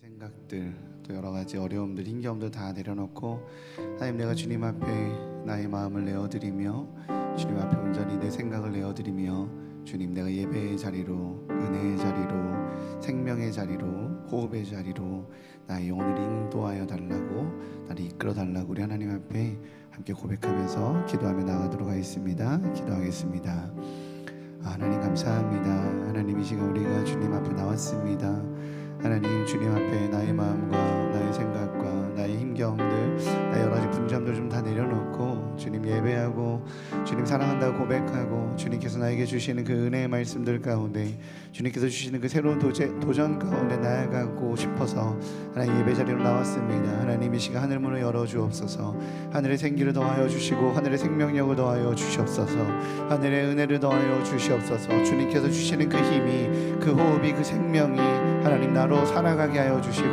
생각들 또 여러 가지 어려움들 힘겨움들 다 내려놓고 하나님 내가 주님 앞에 나의 마음을 내어드리며 주님 앞에 온전히 내 생각을 내어드리며 주님 내가 예배의 자리로 은혜의 자리로 생명의 자리로 호흡의 자리로 나의 영혼을 인도하여 달라고 나를 이끌어 달라고 우리 하나님 앞에 함께 고백하면서 기도하며 나가도록 하겠습니다. 기도하겠습니다. 하나님 감사합니다. 하나님 이 시간 우리가 주님 앞에 나왔습니다. 하나님 주님 앞에 나의 마음과 나의 생각과 나의 힘겨움들 나의 여러 가지 분점들 좀 다 내려놓고 주님 예배하고 주님 사랑한다고 고백하고 주님께서 나에게 주시는 그 은혜의 말씀들 가운데 주님께서 주시는 그 새로운 도전 가운데 나아가고 싶어서 하나님 예배 자리로 나왔습니다. 하나님 이 시간 하늘 문을 열어주옵소서. 하늘의 생기를 더하여 주시고 하늘의 생명력을 더하여 주시옵소서. 하늘의 은혜를 더하여 주시옵소서. 주님께서 주시는 그 힘이 그 호흡이 그 생명이 하나님 나로 살아가게 하여 주시고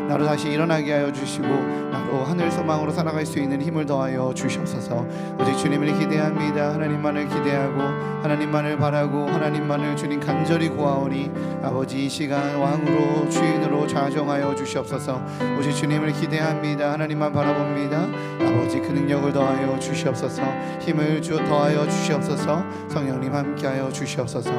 나로 다시 일어나게 하여 주시고 나로 하늘 소망으로 살아갈 수 있는 힘을 더하여 주시옵소서. 오직 주님을 기대합니다. 하나님만을 기대하고 하나님만을 바라고 하나님만을 주님 간절히 구하오니 아버지 이 시간 왕으로 주인으로 좌정하여 주시옵소서. 오직 주님을 기대합니다. 하나님만 바라봅니다. 아버지 그 능력을 더하여 주시옵소서. 힘을 더하여 주시옵소서. 성령님 함께하여 주시옵소서.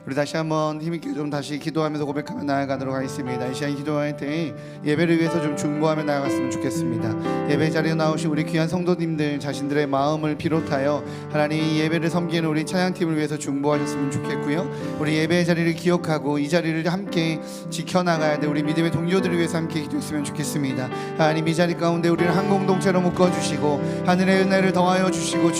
우리 다시 한번 힘있게 좀 다시 기도하면서 고백하며 나아가도록 하겠습니다. 이 시간 기도할 때 예배를 위해서 좀 중보하며 나아갔으면 좋겠습니다. 예배 자리에 나오신 우리 귀한 성도님들 자신들의 마음을 비롯하여 하나님 이 예배를 섬기는 우리 찬양팀을 위해서 중보하셨으면 좋겠고요. 우리 예배의 자리를 기억하고 이 자리를 함께 지켜나가야 돼 우리 믿음의 동료들을 위해서 함께 기도했으면 좋겠습니다. 하나님 이 자리 가운데 우리를 한 공동체로 묶어주시고 하늘의 은혜를 더하여 주시고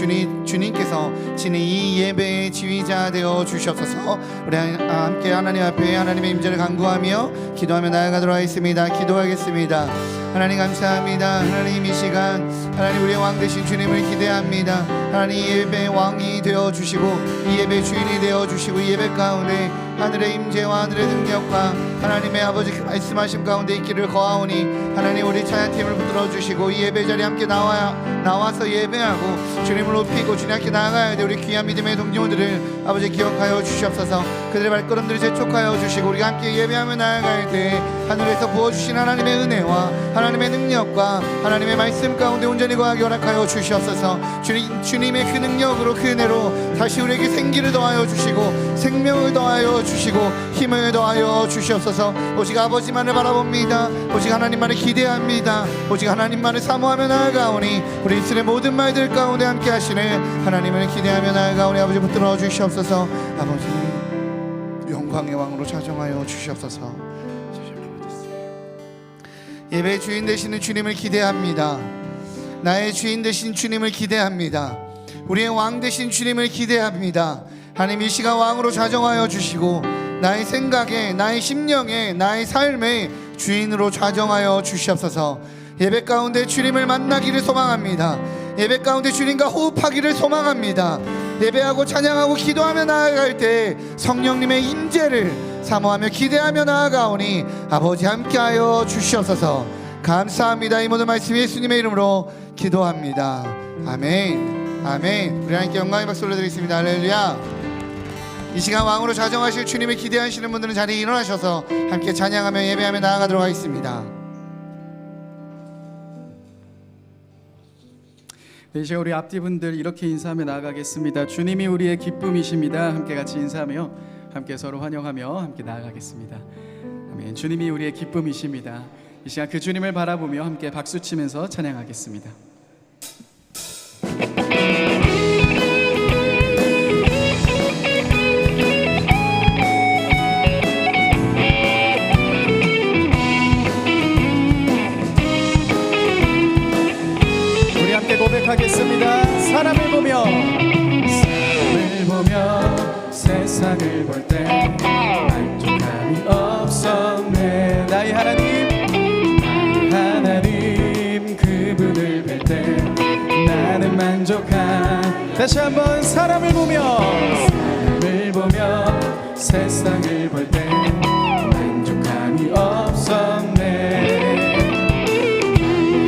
주님께서 지는 이 예배의 지휘자 되어 주시옵소서. 우리 함께 하나님 앞에 하나님의 임재를 간구하며 기도하며 나아가도록 하겠습니다. 기도하겠습니다. 하나님 감사합니다. 하나님 이 시간 하나님 우리의 왕 되신 주님을 기대합니다. 하나님 이 예배의 왕이 되어주시고 이 예배의 주인이 되어주시고 이 예배 가운데 하늘의 임재와 하늘의 능력과 하나님의 아버지 그 말씀하심 가운데 있기를 거하오니 하나님 우리 찬양팀을 붙들어주시고 이 예배 자리에 함께 나와서 예배하고 주님을 높이고 주님 함께 나아가야 돼 우리 귀한 믿음의 동료들을 아버지 기억하여 주시옵소서. 그들의 발걸음들을 재촉하여 주시고 우리가 함께 예배하며 나아갈 때 하늘에서 부어주신 하나님의 은혜와 하나님의 능력과 하나님의 말씀 가운데 온전히 거하게 허락하여 주시옵소서. 주님의 그 능력으로 그 은혜로 다시 우리에게 생기를 더하여 주시고 생명을 더하여 주시고 힘을 더하여 주시옵소서. 오직 아버지만을 바라봅니다. 오직 하나님만을 기대합니다. 오직 하나님만을 사모하며 나아가오니 우리 입술의 모든 말들 가운데 함께 하시는 하나님을 기대하며 나아가오니 아버지 붙들어 주시옵소서. 아버지 영광의 왕으로 좌정하여 주시옵소서. 예배의 주인 되시는 주님을 기대합니다. 나의 주인 되신 주님을 기대합니다. 우리의 왕 되신 주님을 기대합니다. 하나님 이 시간 왕으로 좌정하여 주시고 나의 생각에 나의 심령에 나의 삶에 주인으로 좌정하여 주시옵소서. 예배 가운데 주님을 만나기를 소망합니다. 예배 가운데 주님과 호흡하기를 소망합니다. 예배하고 찬양하고 기도하며 나아갈 때 성령님의 임재를 사모하며 기대하며 나아가오니 아버지 함께하여 주시옵소서. 감사합니다. 이 모든 말씀 예수님의 이름으로 기도합니다. 아멘. 아멘. 우리 하나님께 영광의 박수 올려드리겠습니다. 할렐루야. 이 시간 왕으로 좌정하실 주님을 기대하시는 분들은 자리에 일어나셔서 함께 찬양하며 예배하며 나아가도록 하겠습니다. 네, 이제 우리 앞뒤 분들 이렇게 인사하며 나아가겠습니다. 주님이 우리의 기쁨이십니다. 함께 같이 인사하며 함께 서로 환영하며 함께 나아가겠습니다. 아멘. 주님이 우리의 기쁨이십니다. 이 시간 그 주님을 바라보며 함께 박수치면서 찬양하겠습니다. 우리 함께 고백하겠습니다. 사람을 보며 세상을 볼 때 만족함이 없었네. 나의 하나님 그분을 뵐 때 나는 만족한. 다시 한번 사람을 보며 세상을 볼 때 만족함이 없었네.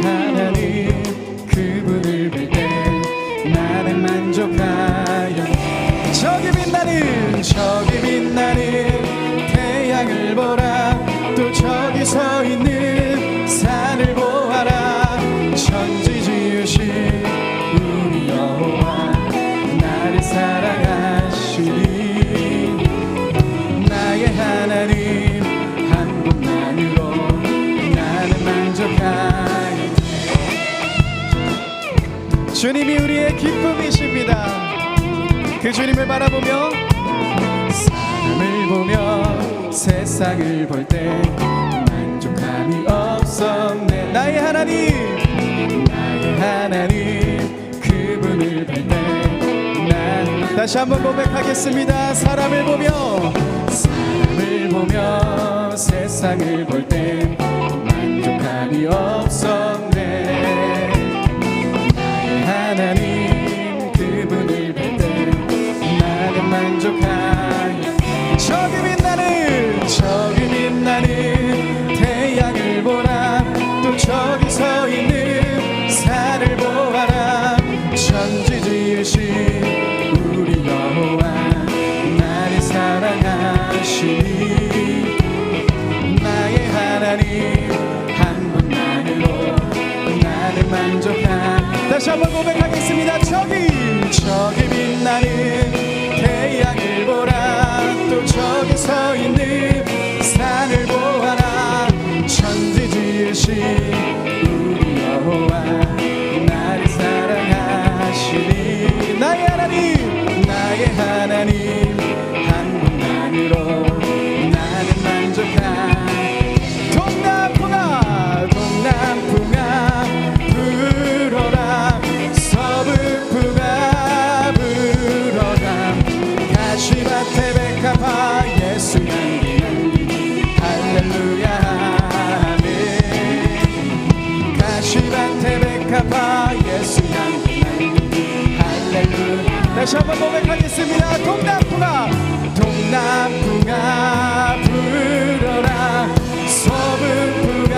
하나님 그분을 뵐 때 나는 만족하여 저기 빛나는 주님이 우리의 기쁨이십니다. 그 주님을 바라보며 사람을 보며 세상을 볼 때 만족함이 없었네. 나의 하나님 그분을 볼 때 난 다시 한번 고백하겠습니다. 사람을 보며 세상을 볼 때 만족함이 없었네. 나의 하나님 그분을 볼 때 나는 만족하여 저기 빛나는 태양을 보라. 또 저기 서 있는 산을 보아라. 천지 지으신 우리 여호와 나를 사랑하시니 나의 하나님 한 분만으로 나를 만족한. 다시 한번 고백하겠습니다. 저기 빛나는 태양을 보라. 또 저기 서 있는 산을 보아라. 천지 지으신 우리 여호와 나를 사랑하시니 나의 하나님 한 분만으로 나는 만족한. 동남풍아 불어라. 서북풍아 불어라. 가시밭에 백합화 예수 향기 할렐루야 아멘. 가시밭에 백합화 예수 향기 할렐루야. 다시 한번 고백하겠습니다. 동남풍아 불어라. 서북풍아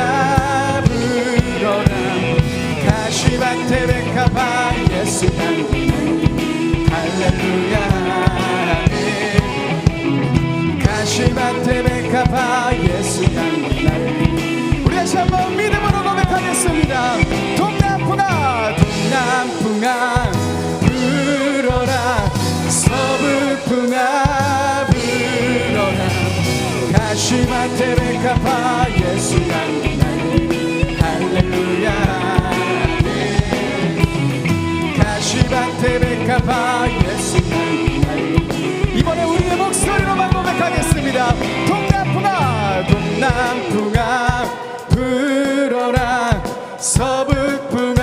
불어라. 가시밭에 백합화 예수 향기 할렐루야 아멘. 가시밭에 백합화 예수 향기 날리. 우리 다시 한번 믿음으로 고백하겠습니다. 동남풍아 불어라. 서북풍아 불어라. 가시밭에 백합화 예수 향기 날리 할렐루야 아멘. 가시밭에 백합화 예수 향기 날리. 이번에 우리의 목소리로만 고백하겠습니다. 동남풍아 불어라. 서북풍아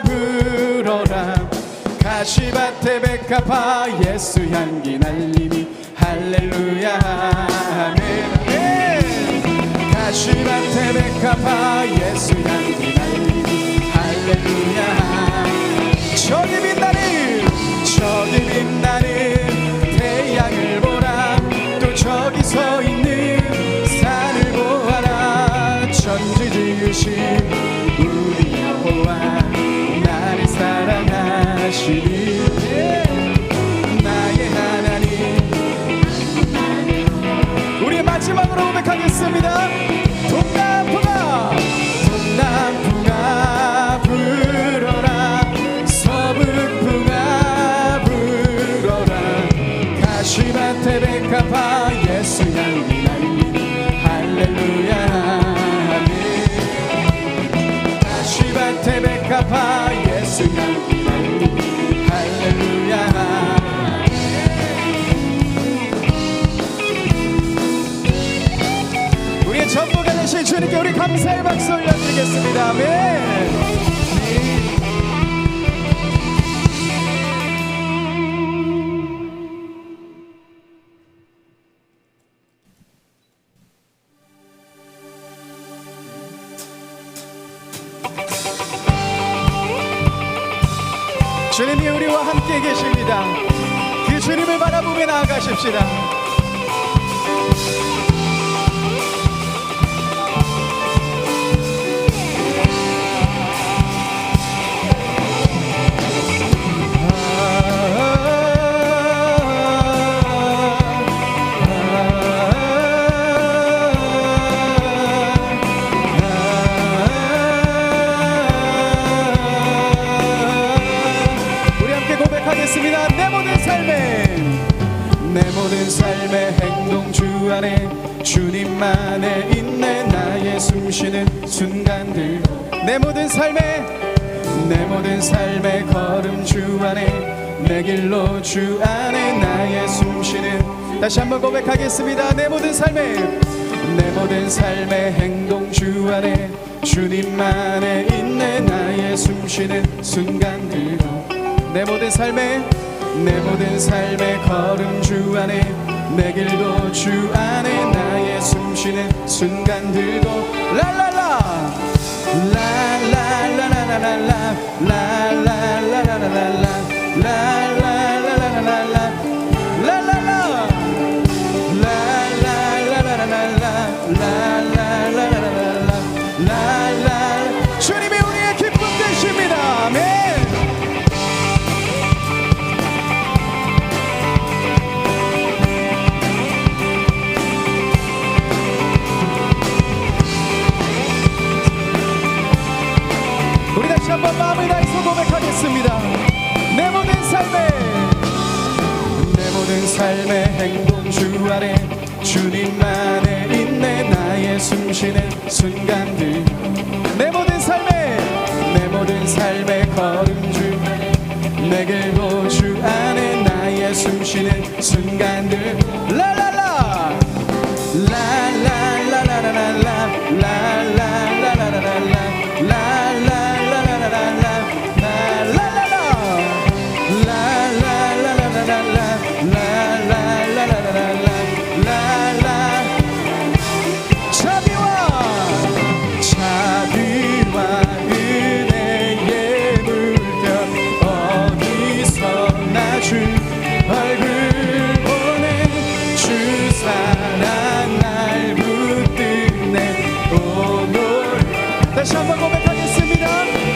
불어라. 가시밭에 백합화 예수 향기 날리니 할렐루야 아멘. 가시밭에 백합화 예수 향기 날리니 할렐루야. 저기 빛나는 태양을 보라. 또 저기 서 있는 산을 보아라. 천지 지으신 우리 여호와 나를 사랑하시니 나의 하나님. 우리 마지막으로 고백하겠습니다. 동남풍아 불어라. 서북풍아 불어라. 가시밭에 백합화 예수 향기 날리니 할렐루야 아멘. 가시밭에 백합화 예수 향기 날리니 할렐루야 아멘. 우리의 전부가 되신 주님께 우리 감사의 박수 올려드리겠습니다. 아멘. 주님이 우리와 함께 계십니다. 그 주님을 바라보며 나아가십시다. 내 모든 삶의 행동 주 안에 주님만에 있네. 나의 숨쉬는 순간들 내 모든 삶의 내 모든 삶의 걸음 주 안에 내 길로 주 안에 나의 숨쉬는 다시 한번 고백하겠습니다. 내 모든 삶의 행동 주 안에 주님 안에 있네. 나의 숨쉬는 순간들도 내 모든 삶의 걸음 주 안에 내 길도 주 안에 나의 숨쉬는 순간들도 라라라 라라라라라라라 라라라라라라라 라라라라라라라 라라라 라라라라라라 주님이 우리의 기쁨 되십니다. 아멘. 우리 다시 한번 마음을 다해서 고백하겠습니다. 내 모든 삶의 행동 주 안에 주님 안에 있네. 나의 숨쉬는 순간들 내 모든 삶의 걸음 주 내 길도 주 안에 나의 숨쉬는 순간들 라라라 라라라라라라라 라라라라라라라 다시 한번 고백하겠습니다.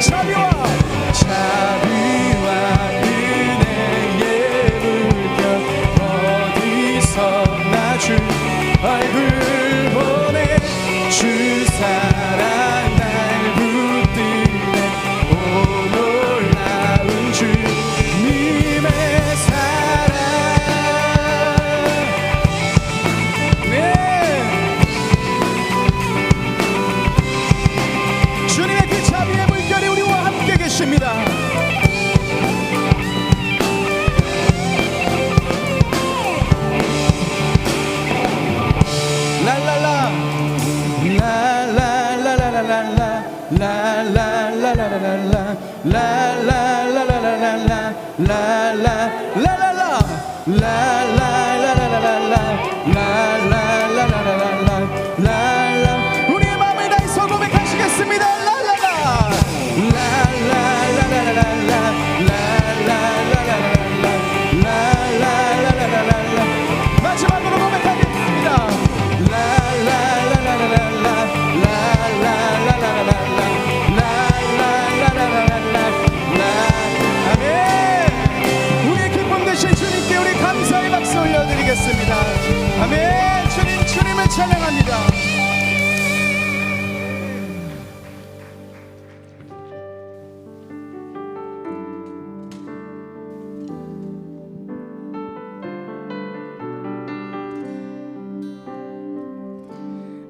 자비와 은혜의 물결 어디서 나 주 얼굴 보내 주 사랑 날 붙드네. 오 놀라운 주님의 사랑 네. 주님의 그 자비의 물결이 우리와 함께 계십니다. 랄랄라 라라라라라라 라라라라라라 라라라라라라 라라라라라라 라라라라라라 라라라라라라 우리의 마음을 다해서 고백하시겠습니다. 마지막으로 고백하겠습니다. 아멘. 우리의 기쁨 되신 주님께 우리 감사의 박수 올려드리겠습니다. 아멘. 주님을 찬양합니다.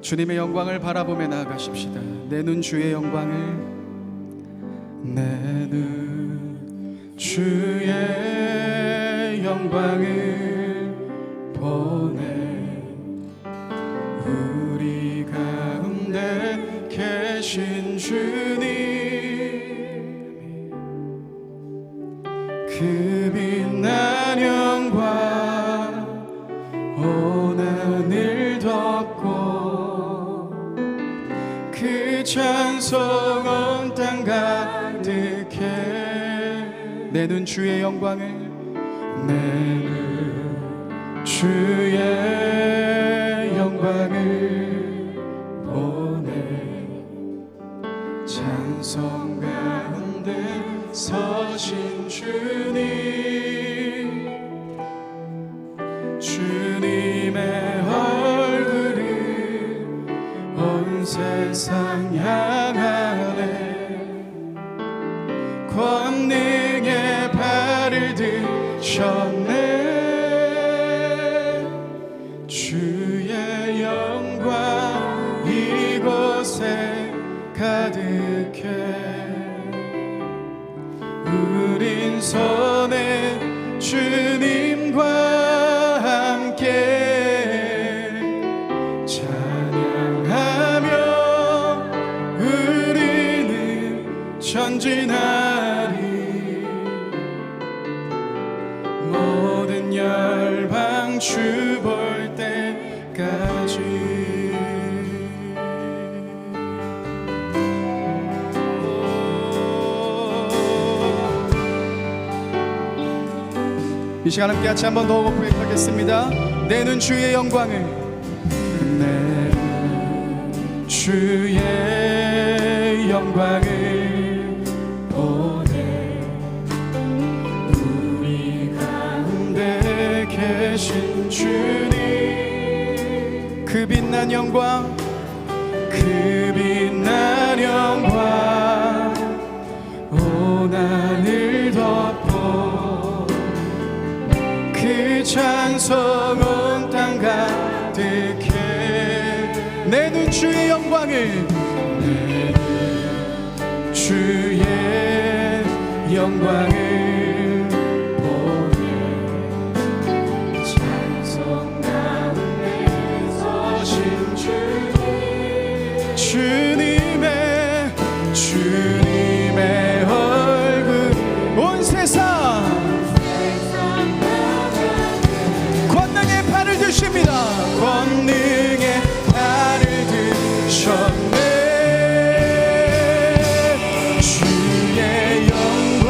주님의 영광을 바라보며 나아가십시다. 내 눈 주의 영광을 내 눈 주의 영광을 보내 우리 가운데 계신 주님 그 빛난 영광 온 하늘 덮고 그 찬송 온 땅 가득해 내 눈 주의 영광을 내 눈 주의 영광을 보내 찬송 가운데 서신 주님 주님의 얼굴을 온 세상 향하네 권능의 발을 드셨네 주의 영광 이곳에 가득해 신성전에 주님과 함께 찬양하며 우리는 전진하리. 모든 열방 주 볼 때까지. 이 시간 함께 같이 한 번 더 고백하겠습니다. 내는 주의 영광을, 내는 주의 영광을 보내. 우리 가운데 계신 주님, 그 빛난 영광, 그 빛난 영광 온 하늘 덮어 그 찬송 온 땅 가득해. 내는 주의 영광을, 내는 주의 영광을 보내. 찬송 가운데 서신 주님, 주님의 얼굴 온 세상 권능의 팔을 드십니다. 권능의 팔을 드셨네. 주의 영광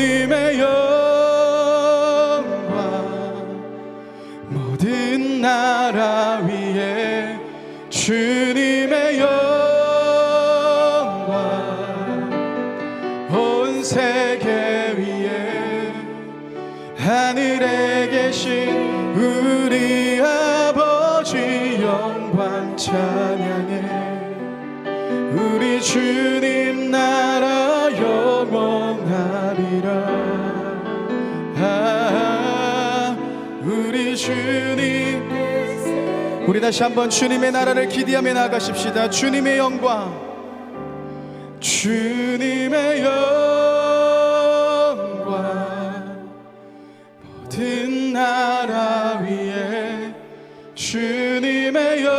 주님의 영광 모든 나라 위에 주님의 영광 온 세계 위에 하늘에 계신 우리 아버지 영광 찬양해 우리 주님 나라 영원하리라 우리 주님 우리 다시 한번 주님의 나라를 기대하며 나가십시다. 주님의 영광 주님의 영광 모든 나라 위에 주님의 영광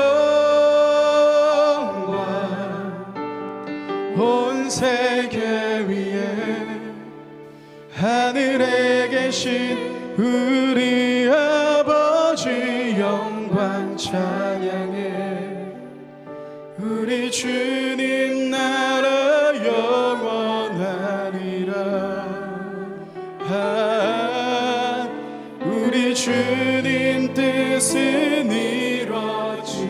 온 세계 위에 하늘에 계신 우리 아버지 영광 찬양해 우리 주님 나라 영원하리라 우리 주님 뜻은 이루어지라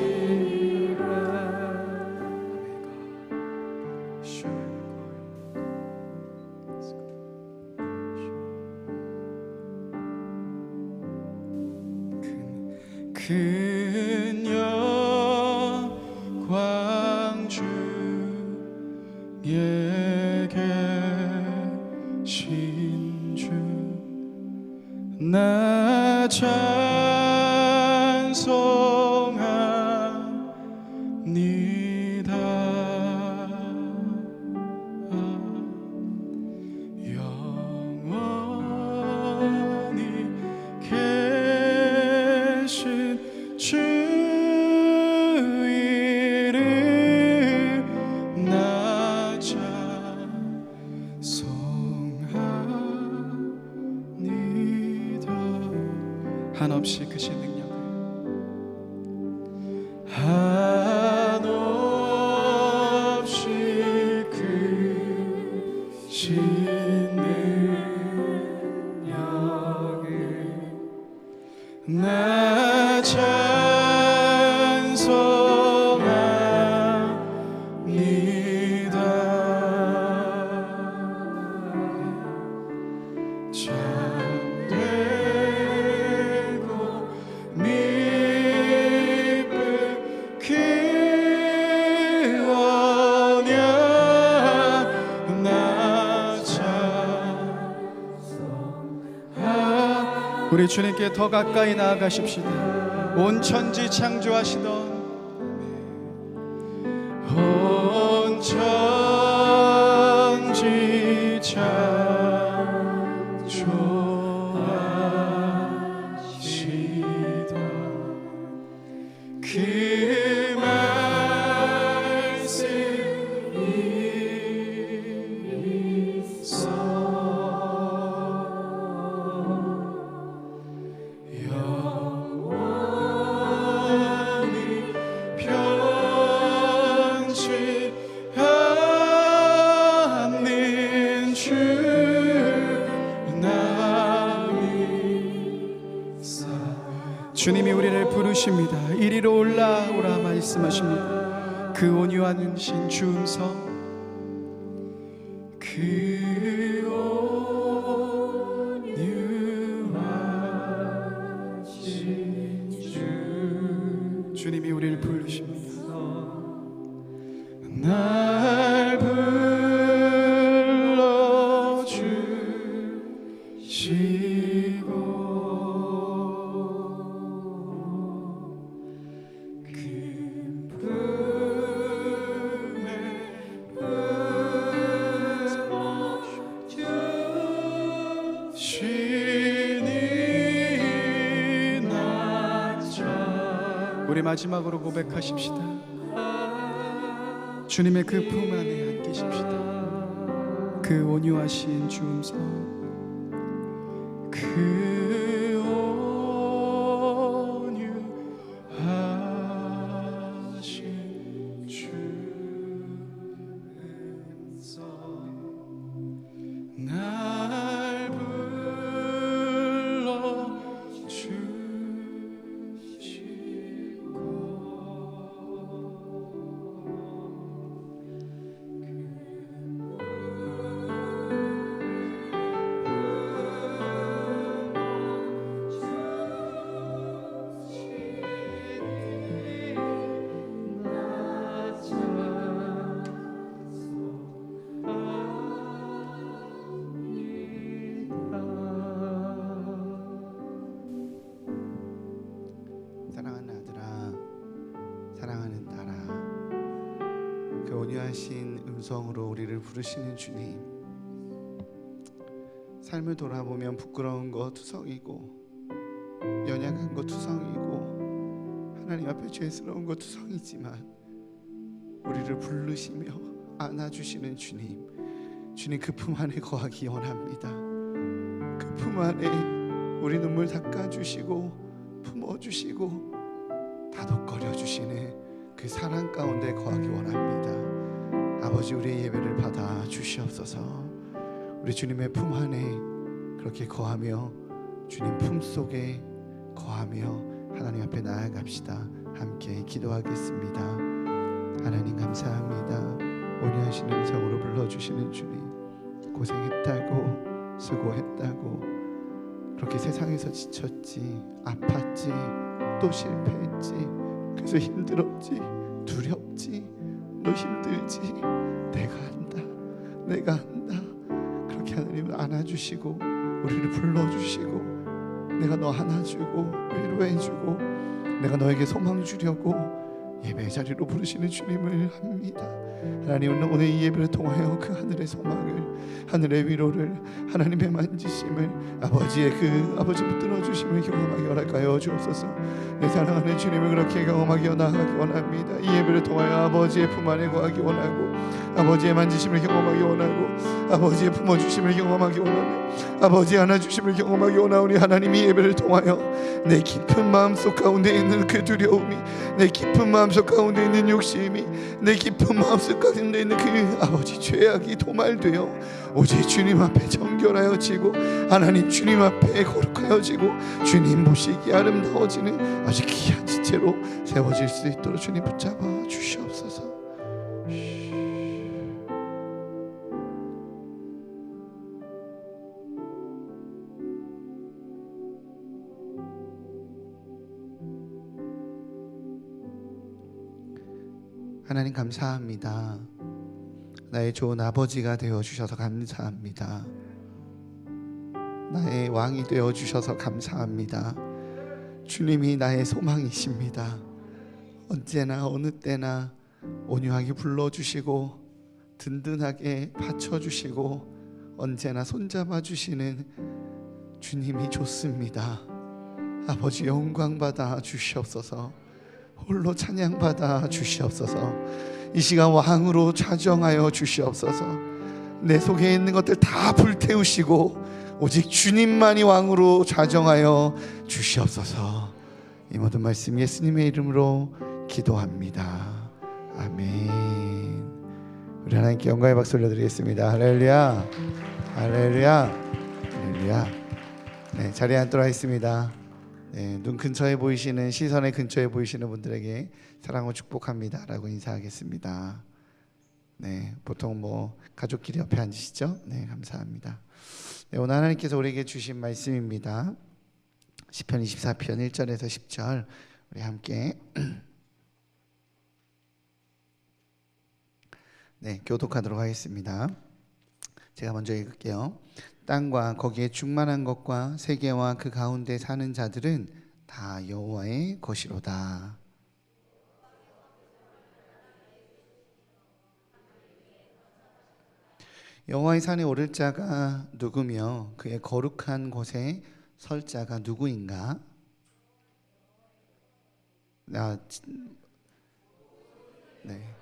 큰 영광 주에 계신 주 나 찬송합니다 영원히 계신 주 이름 나 찬송합니다 한없이 크신 능력을 한없이 크신 능력을 나 찬송합니다 참되고 미쁜 그 언약 나 찬송합니다 우리 주님께 더 가까이 나아가십시다. 온 천지 창조하시던 온 천지 창조하시던 그 말씀이 있어 영원히 변치 않는 주 나 믿사 주님이 우리를 부르십니다. 이리로 올라오라 말씀하십니다. 그 온유한 신 주 음성 그 온유한 신 주 주님이 우리를 부르십니다. 날 불러주시고 기쁨에 주시니 나자 우리 마지막으로 고백하십시다. 주님의 그 품 안에 안기십시다. 그 온유하신 주 음성 그 온유하신 주 음성 날 사랑하는 나라. 그 온유하신 음성으로 우리를 부르시는 주님, 삶을 돌아보면 부끄러운 거 투성이고 연약한 거 투성이고 하나님 앞에 죄스러운 거 투성이지만 우리를 부르시며 안아주시는 주님, 주님 그 품 안에 거하기 원합니다. 그 품 안에 우리 눈물 닦아주시고 품어주시고 다독거려주시는 그 사랑 가운데 거하기 원합니다. 아버지, 우리의 예배를 받아 주시옵소서. 우리 주님의 품 안에 그렇게 거하며 주님 품 속에 거하며 하나님 앞에 나아갑시다. 함께 기도하겠습니다. 하나님 감사합니다. 온유하신 음성으로 불러주시는 주님, 고생했다고 수고했다고 그렇게 세상에서 지쳤지, 아팠지, 또 실패했지, 그래서 힘들었지, 두렵지, 너 힘들지, 내가 한다, 내가 한다. 그렇게 하나님을 안아주시고 우리를 불러주시고 내가 너 안아주고 위로해주고 내가 너에게 소망 주려고 예배 자리로 부르시는 주님을 합니다. 하나님은 오늘 이 예배를 통하여 그 하늘의 소망을, 하늘의 위로를, 하나님의 만지심을, 아버지의 그 아버지 붙들어 주심을 경험하게 허락하여 주옵소서. 내 사랑하는 주님을 그렇게 경험하게 나아가기 원합니다. 이 예배를 통하여 아버지의 품 안에 거하기 원하고 아버지의 만지심을 경험하기 원하고 아버지의 품어주심을 경험하기 원하며 아버지의 안아주심을 경험하기 원하오니 하나님이 예배를 통하여 내 깊은 마음속 가운데 있는 그 두려움이, 내 깊은 마음속 가운데 있는 욕심이, 내 깊은 마음속 가운데 있는 그 아버지 죄악이 도말되어 오직 주님 앞에 정결하여지고 하나님 주님 앞에 거룩하여지고 주님 보시기에 아름다워지는 아주 귀한 지체로 세워질 수 있도록 주님 붙잡아 주시옵소서. 하나님 감사합니다. 나의 좋은 아버지가 되어주셔서 감사합니다. 나의 왕이 되어주셔서 감사합니다. 주님이 나의 소망이십니다. 언제나 어느 때나 온유하게 불러주시고 든든하게 받쳐주시고 언제나 손잡아 주시는 주님이 좋습니다. 아버지 영광 받아 주시옵소서. 홀로 찬양받아 주시옵소서. 이 시간 왕으로 좌정하여 주시옵소서. 내 속에 있는 것들 다 불태우시고 오직 주님만이 왕으로 좌정하여 주시옵소서. 이 모든 말씀 예수님의 이름으로 기도합니다. 아멘. 우리 하나님께 영광의 박수 올려드리겠습니다. 할렐루야, 할렐루야, 할렐루야. 네, 자리에 앉도록 하겠습니다. 네, 눈 근처에 보이시는, 시선의 근처에 보이시는 분들에게 사랑을 축복합니다 라고 인사하겠습니다. 네, 보통 뭐 가족끼리 옆에 앉으시죠? 네, 감사합니다. 네, 오늘 하나님께서 우리에게 주신 말씀입니다. 시편 24편 1절에서 10절 우리 함께 네, 교독하도록 하겠습니다. 제가 먼저 읽을게요. 땅과 거기에 충만한 것과 세계와 그 가운데 사는 자들은 다 여호와의 것이로다. 여호와의 산에 오를 자가 누구며 그의 거룩한 곳에 설 자가 누구인가? 네.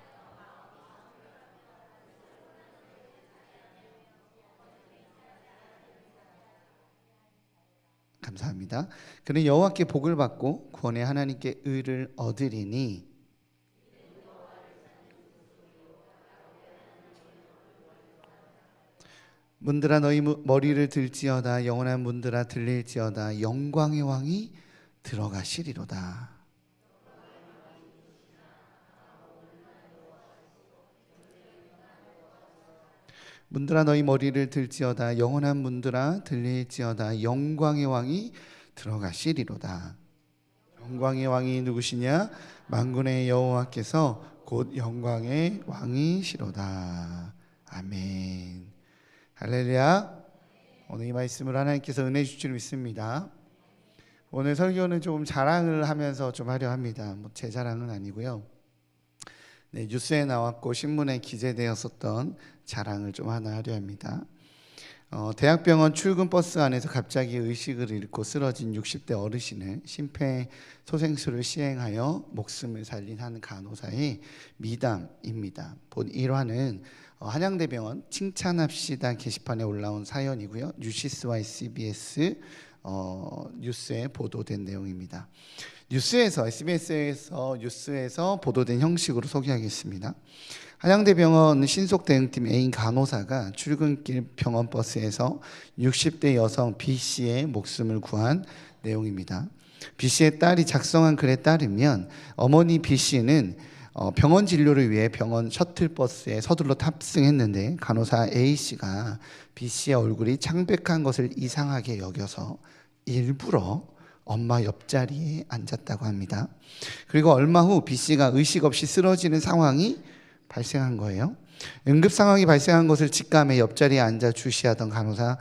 감사합니다. 그는 여호와께 복을 받고 구원의 하나님께 의를 얻으리니 문들아 너희 머리를 들지어다. 영원한 문들아 들릴지어다. 영광의 왕이 들어가시리로다. 문들아 너희 머리를 들지어다. 영원한 문들아 들릴지어다. 영광의 왕이 들어가시리로다. 영광의 왕이 누구시냐? 만군의 여호와께서 곧 영광의 왕이시로다. 아멘. 할렐루야. 오늘 이 말씀을 하나님께서 은혜 주실 줄 믿습니다. 오늘 설교는 좀 자랑을 하면서 좀 하려 합니다. 뭐 제 자랑은 아니고요. 네, 뉴스에 나왔고 신문에 기재되었었던 자랑을 좀 하나 하려 합니다. 대학병원 출근 버스 안에서 갑자기 의식을 잃고 쓰러진 60대 어르신을 심폐소생술을 시행하여 목숨을 살린 한 간호사의 미담입니다. 본 1화는 한양대병원 칭찬합시다 게시판에 올라온 사연이고요. 뉴시스와 SBS 뉴스에 보도된 내용입니다. SBS에서 뉴스에서 보도된 형식으로 소개하겠습니다. 한양대병원 신속대응팀 A인 간호사가 출근길 병원 버스에서 60대 여성 B씨의 목숨을 구한 내용입니다. B씨의 딸이 작성한 글에 따르면 어머니 B씨는 병원 진료를 위해 병원 셔틀버스에 서둘러 탑승했는데 간호사 A씨가 B씨의 얼굴이 창백한 것을 이상하게 여겨서 일부러 엄마 옆자리에 앉았다고 합니다. 그리고 얼마 후 B씨가 의식 없이 쓰러지는 상황이 발생한 거예요. 응급 상황이 발생한 것을 직감해 옆자리에 앉아 주시하던 간호사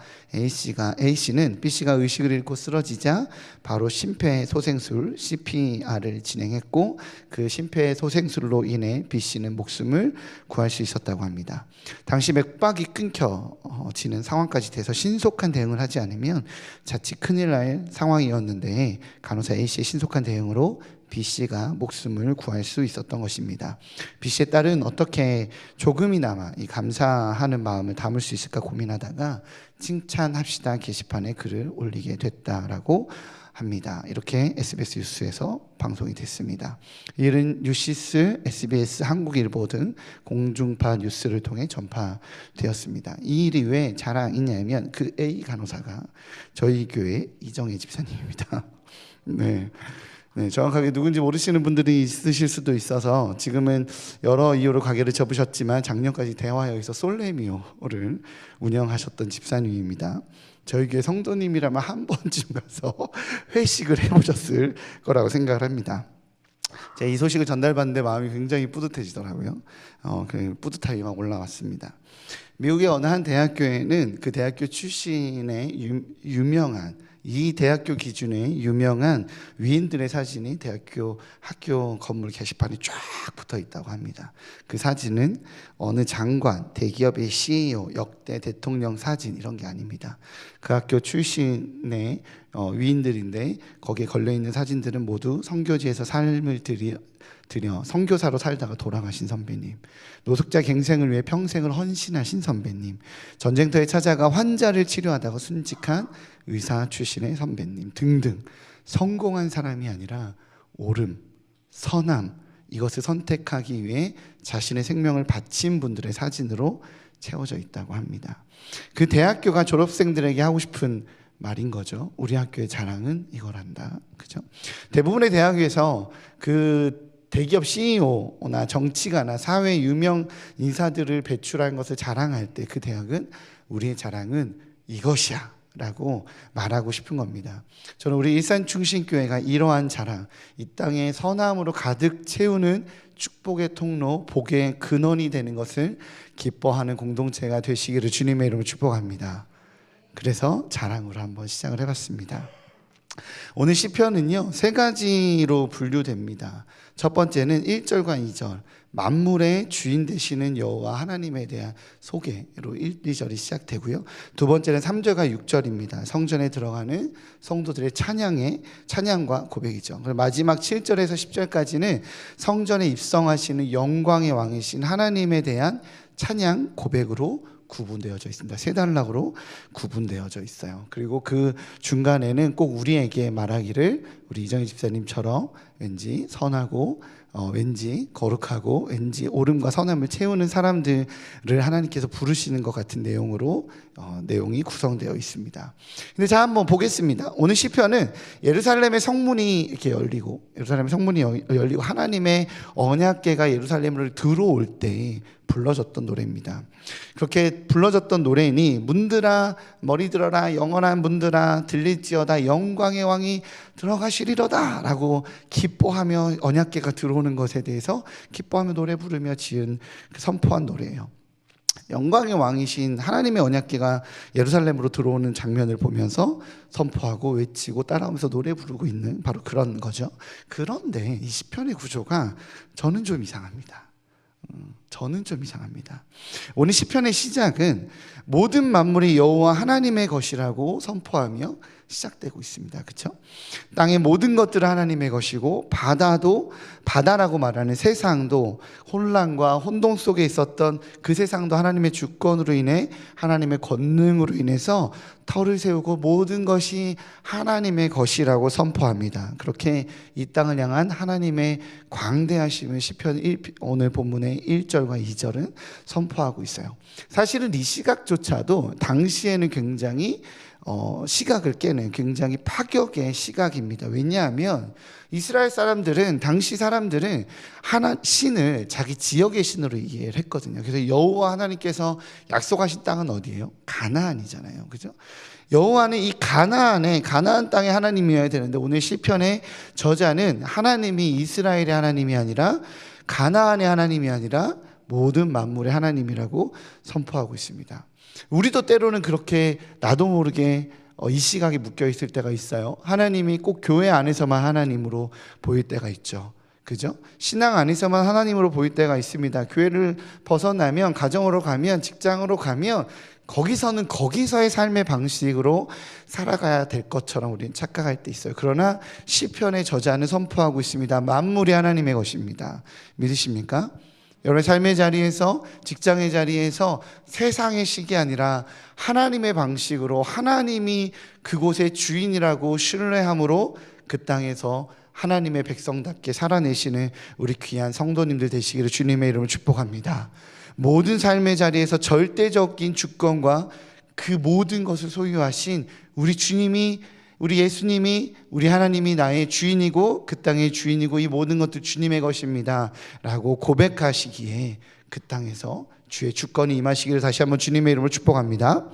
A씨는 B씨가 의식을 잃고 쓰러지자 바로 심폐소생술 CPR을 진행했고 그 심폐소생술로 인해 B씨는 목숨을 구할 수 있었다고 합니다. 당시 맥박이 끊겨지는 상황까지 돼서 신속한 대응을 하지 않으면 자칫 큰일 날 상황이었는데 간호사 A씨의 신속한 대응으로 B씨가 목숨을 구할 수 있었던 것입니다. B씨의 딸은 어떻게 조금이나마 이 감사하는 마음을 담을 수 있을까 고민하다가 칭찬합시다 게시판에 글을 올리게 됐다라고 합니다. 이렇게 SBS 뉴스에서 방송이 됐습니다. 이는 뉴시스, SBS, 한국일보 등 공중파 뉴스를 통해 전파되었습니다. 이 일이 왜 자랑이냐면 그 A 간호사가 저희 교회 이정혜 집사님입니다. 네, 정확하게 누군지 모르시는 분들이 있으실 수도 있어서 지금은 여러 이유로 가게를 접으셨지만 작년까지 대화여에서 솔레미오를 운영하셨던 집사님입니다. 저희 교회 성도님이라면 한 번쯤 가서 회식을 해보셨을 거라고 생각을 합니다. 제가 이 소식을 전달받는데 마음이 굉장히 뿌듯해지더라고요. 그 뿌듯함이 막 올라왔습니다. 미국의 어느 한 대학교에는 그 대학교 출신의 유명한 이 대학교 기준의 유명한 위인들의 사진이 학교 건물 게시판에 쫙 붙어 있다고 합니다. 그 사진은 어느 장관, 대기업의 CEO, 역대 대통령 사진 이런 게 아닙니다. 그 학교 출신의 위인들인데 거기에 걸려있는 사진들은 모두 선교지에서 삶을 들여 선교사로 살다가 돌아가신 선배님, 노숙자 갱생을 위해 평생을 헌신하신 선배님, 전쟁터에 찾아가 환자를 치료하다가 순직한 의사 출신의 선배님 등등 성공한 사람이 아니라 옳음, 선함 이것을 선택하기 위해 자신의 생명을 바친 분들의 사진으로 채워져 있다고 합니다. 그 대학교가 졸업생들에게 하고 싶은 말인 거죠. 우리 학교의 자랑은 이거란다. 그죠? 대부분의 대학에서 그 대기업 CEO나 정치가나 사회 유명 인사들을 배출한 것을 자랑할 때 그 대학은 우리의 자랑은 이것이야 라고 말하고 싶은 겁니다. 저는 우리 일산중심교회가 이러한 자랑, 이 땅에 선함으로 가득 채우는 축복의 통로, 복의 근원이 되는 것을 기뻐하는 공동체가 되시기를 주님의 이름으로 축복합니다. 그래서 자랑으로 한번 시작을 해봤습니다. 오늘 시편은요 3가지로 분류됩니다. 첫 번째는 1절과 2절 만물의 주인 되시는 여호와 하나님에 대한 소개로 1, 2절이 시작되고요. 두 번째는 3절과 6절입니다. 성전에 들어가는 성도들의 찬양과 고백이죠. 그리고 마지막 7절에서 10절까지는 성전에 입성하시는 영광의 왕이신 하나님에 대한 찬양 고백으로 구분되어져 있습니다. 3단락으로 구분되어져 있어요. 그리고 그 중간에는 꼭 우리에게 말하기를 우리 이정희 집사님처럼 왠지 선하고 왠지 거룩하고 왠지 옳음과 선함을 채우는 사람들을 하나님께서 부르시는 것 같은 내용으로 내용이 구성되어 있습니다. 근데 자 한번 보겠습니다. 오늘 시편은 예루살렘의 성문이 이렇게 열리고 하나님의 언약궤가 예루살렘으로 들어올 때 불러졌던 노래입니다. 그렇게 불러졌던 노래니 문들아 머리 들어라 영원한 문들아 들릴지어다 영광의 왕이 들어가시리로다 라고 기뻐하며 언약궤가 들어오는 것에 대해서 기뻐하며 노래 부르며 지은 선포한 노래예요. 영광의 왕이신 하나님의 언약궤가 예루살렘으로 들어오는 장면을 보면서 선포하고 외치고 따라오면서 노래 부르고 있는 바로 그런 거죠. 그런데 이 시편의 구조가 저는 좀 이상합니다. 저는 좀 이상합니다. 오늘 시편의 시작은 모든 만물이 여호와 하나님의 것이라고 선포하며 시작되고 있습니다. 그렇죠? 땅의 모든 것들은 하나님의 것이고 바다도, 바다라고 말하는 세상도, 혼란과 혼동 속에 있었던 그 세상도 하나님의 주권으로 인해, 하나님의 권능으로 인해서 터를 세우고 모든 것이 하나님의 것이라고 선포합니다. 그렇게 이 땅을 향한 하나님의 광대하심을 시편 1, 오늘 본문의 1절과 2절은 선포하고 있어요. 사실은 이 시각조차도 당시에는 굉장히 시각을 깨는 굉장히 파격의 시각입니다. 왜냐하면 이스라엘 사람들은, 당시 사람들은 신을 자기 지역의 신으로 이해를 했거든요. 그래서 여호와 하나님께서 약속하신 땅은 어디예요? 가나안이잖아요. 그죠? 여호와는 이 가나안 땅의 하나님이어야 되는데, 오늘 시편의 저자는 하나님이 이스라엘의 하나님이 아니라 가나안의 하나님이 아니라 모든 만물의 하나님이라고 선포하고 있습니다. 우리도 때로는 그렇게 나도 모르게 이 시각이 묶여 있을 때가 있어요. 하나님이 꼭 교회 안에서만 하나님으로 보일 때가 있죠. 그죠? 신앙 안에서만 하나님으로 보일 때가 있습니다. 교회를 벗어나면, 가정으로 가면, 직장으로 가면 거기서는 거기서의 삶의 방식으로 살아가야 될 것처럼 우리는 착각할 때 있어요. 그러나 시편의 저자는 선포하고 있습니다. 만물이 하나님의 것입니다. 믿으십니까? 여러분의 삶의 자리에서, 직장의 자리에서 세상의 식이 아니라 하나님의 방식으로, 하나님이 그곳의 주인이라고 신뢰함으로 그 땅에서 하나님의 백성답게 살아내시는 우리 귀한 성도님들 되시기를 주님의 이름으로 축복합니다. 모든 삶의 자리에서 절대적인 주권과 그 모든 것을 소유하신 우리 주님이, 우리 예수님이, 우리 하나님이 나의 주인이고 그 땅의 주인이고 이 모든 것도 주님의 것입니다 라고 고백하시기에 그 땅에서 주의 주권이 임하시기를 다시 한번 주님의 이름으로 축복합니다.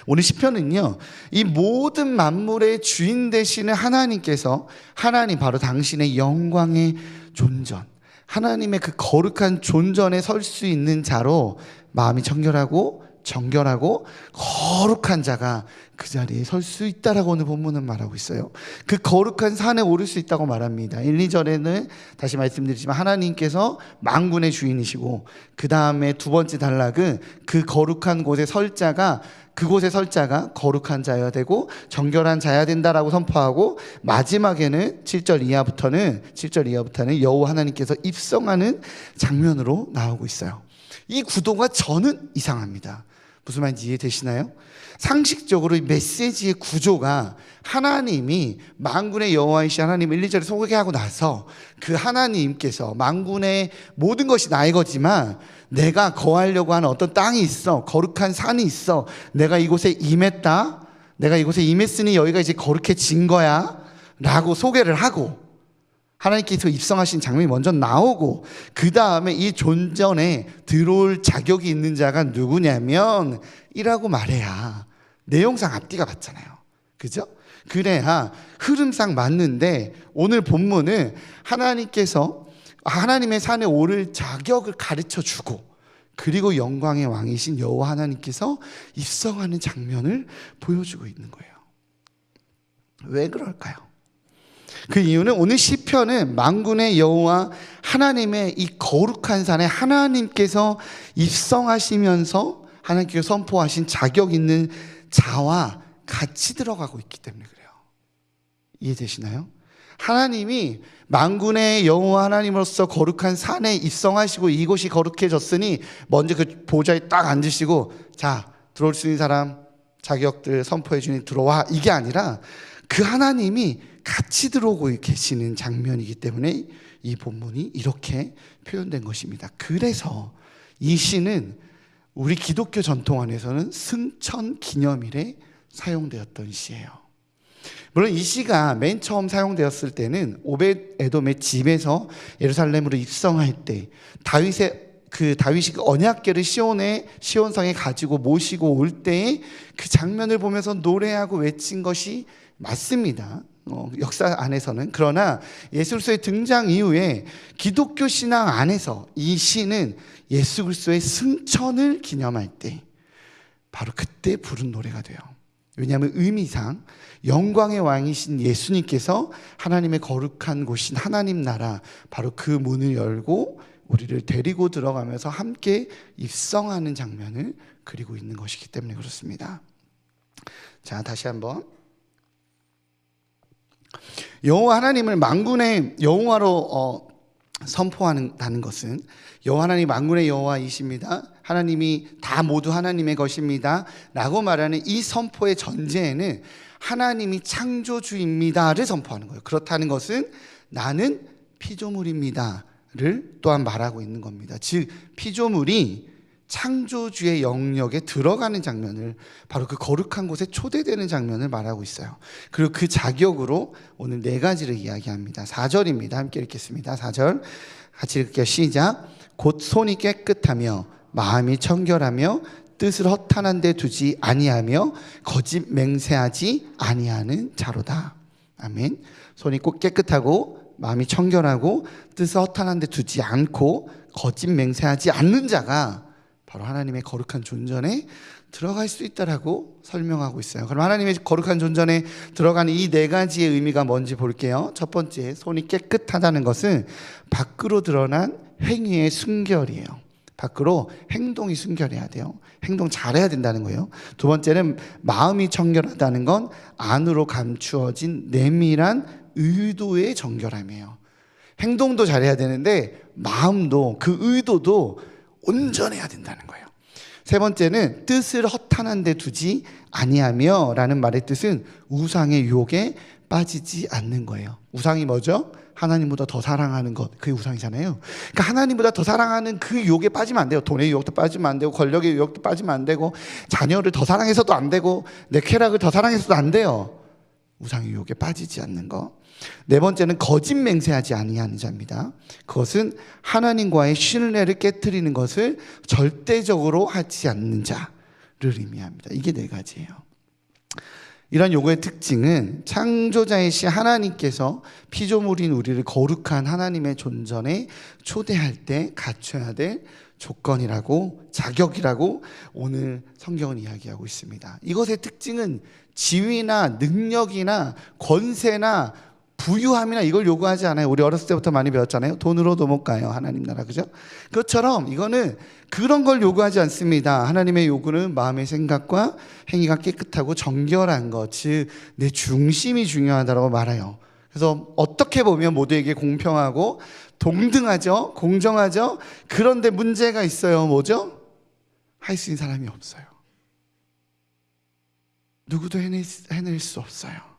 오늘 시편은요, 이 모든 만물의 주인 되시는 하나님께서, 하나님 바로 당신의 영광의 존전, 하나님의 그 거룩한 존전에 설 수 있는 자로 마음이 청결하고 정결하고 거룩한 자가 그 자리에 설 수 있다라고 오늘 본문은 말하고 있어요. 그 거룩한 산에 오를 수 있다고 말합니다. 1, 2절에는 다시 말씀드리지만 하나님께서 만군의 주인이시고, 그 다음에 두 번째 단락은 그 거룩한 곳에 설 자가, 그곳에 설 자가 거룩한 자여야 되고 정결한 자여야 된다라고 선포하고, 마지막에는 7절 이하부터는 여호와 하나님께서 입성하는 장면으로 나오고 있어요. 이 구도가 저는 이상합니다. 무슨 말인지 이해되시나요? 상식적으로 이 메시지의 구조가 하나님이 만군의 여호와이신 하나님 1, 2절에 소개하고 나서 그 하나님께서 만군의 모든 것이 나의 거지만 내가 거하려고 하는 어떤 땅이 있어, 거룩한 산이 있어, 내가 이곳에 임했다, 내가 이곳에 임했으니 여기가 이제 거룩해진 거야 라고 소개를 하고, 하나님께서 입성하신 장면이 먼저 나오고, 그 다음에 이 존전에 들어올 자격이 있는 자가 누구냐면 이라고 말해야 내용상 앞뒤가 맞잖아요. 그죠? 그래야 흐름상 맞는데, 오늘 본문은 하나님께서 하나님의 산에 오를 자격을 가르쳐 주고, 그리고 영광의 왕이신 여호와 하나님께서 입성하는 장면을 보여주고 있는 거예요. 왜 그럴까요? 그 이유는 오늘 시편은 만군의 여호와 하나님의 이 거룩한 산에 하나님께서 입성하시면서 하나님께서 선포하신 자격 있는 자와 같이 들어가고 있기 때문에 그래요. 이해되시나요? 하나님이 만군의 여호와 하나님으로서 거룩한 산에 입성하시고 이곳이 거룩해졌으니 먼저 그 보좌에 딱 앉으시고, 자, 들어올 수 있는 사람 자격들 선포해 주니 들어와, 이게 아니라 그 하나님이 같이 들어오고 계시는 장면이기 때문에 이 본문이 이렇게 표현된 것입니다. 그래서 이 시는 우리 기독교 전통 안에서는 승천 기념일에 사용되었던 시예요. 물론 이 시가 맨 처음 사용되었을 때는 오벳 에돔의 집에서 예루살렘으로 입성할 때 다윗이 그 언약궤를 시온성에 가지고 모시고 올 때의 그 장면을 보면서 노래하고 외친 것이 맞습니다. 역사 안에서는. 그러나 예수 그리스도의 등장 이후에 기독교 신앙 안에서 이 시는 예수 그리스도의 승천을 기념할 때 바로 그때 부른 노래가 돼요. 왜냐하면 의미상 영광의 왕이신 예수님께서 하나님의 거룩한 곳인 하나님 나라, 바로 그 문을 열고 우리를 데리고 들어가면서 함께 입성하는 장면을 그리고 있는 것이기 때문에 그렇습니다. 자, 다시 한번. 여호와 하나님을 만군의 여호와로 선포한다는 것은 여호와 하나님 만군의 여호와이십니다. 하나님이 다 모두 하나님의 것입니다 라고 말하는 이 선포의 전제에는 하나님이 창조주입니다를 선포하는 거예요. 그렇다는 것은 나는 피조물입니다를 또한 말하고 있는 겁니다. 즉 피조물이 창조주의 영역에 들어가는 장면을, 바로 그 거룩한 곳에 초대되는 장면을 말하고 있어요. 그리고 그 자격으로 오늘 4가지를 이야기합니다. 4절입니다. 함께 읽겠습니다. 4절 같이 읽게요. 시작. 곧 손이 깨끗하며 마음이 청결하며 뜻을 허탄한 데 두지 아니하며 거짓 맹세하지 아니하는 자로다. 아멘. 손이 꼭 깨끗하고 마음이 청결하고 뜻을 허탄한 데 두지 않고 거짓 맹세하지 않는 자가 바로 하나님의 거룩한 존전에 들어갈 수 있다라고 설명하고 있어요. 그럼 하나님의 거룩한 존전에 들어가는 이 4가지의 의미가 뭔지 볼게요. 첫 번째, 손이 깨끗하다는 것은 밖으로 드러난 행위의 순결이에요. 밖으로 행동이 순결해야 돼요. 행동 잘해야 된다는 거예요. 두 번째는 마음이 청결하다는 건 안으로 감추어진 내밀한 의도의 정결함이에요. 행동도 잘해야 되는데 마음도, 그 의도도 온전해야 된다는 거예요. 세 번째는 뜻을 허탄한 데 두지 아니하며 라는 말의 뜻은 우상의 유혹에 빠지지 않는 거예요. 우상이 뭐죠? 하나님보다 더 사랑하는 것, 그게 우상이잖아요. 그러니까 하나님보다 더 사랑하는 그 유혹에 빠지면 안 돼요. 돈의 유혹도 빠지면 안 되고, 권력의 유혹도 빠지면 안 되고, 자녀를 더 사랑해서도 안 되고, 내 쾌락을 더 사랑해서도 안 돼요. 우상의 유혹에 빠지지 않는 것. 네 번째는 거짓 맹세하지 아니하는 자입니다. 그것은 하나님과의 신뢰를 깨트리는 것을 절대적으로 하지 않는 자를 의미합니다. 이게 4가지예요. 이런 요구의 특징은 창조자이신 하나님께서 피조물인 우리를 거룩한 하나님의 존전에 초대할 때 갖춰야 될 조건이라고, 자격이라고 오늘 성경은 이야기하고 있습니다. 이것의 특징은 지위나 능력이나 권세나 부유함이나 이걸 요구하지 않아요. 우리 어렸을 때부터 많이 배웠잖아요. 돈으로도 못 가요, 하나님 나라. 그죠? 그것처럼 이거는 그런 걸 요구하지 않습니다. 하나님의 요구는 마음의 생각과 행위가 깨끗하고 정결한 것, 즉 내 중심이 중요하다고 말해요. 그래서 어떻게 보면 모두에게 공평하고 동등하죠, 공정하죠. 그런데 문제가 있어요. 뭐죠? 할 수 있는 사람이 없어요. 누구도 해낼 수 없어요.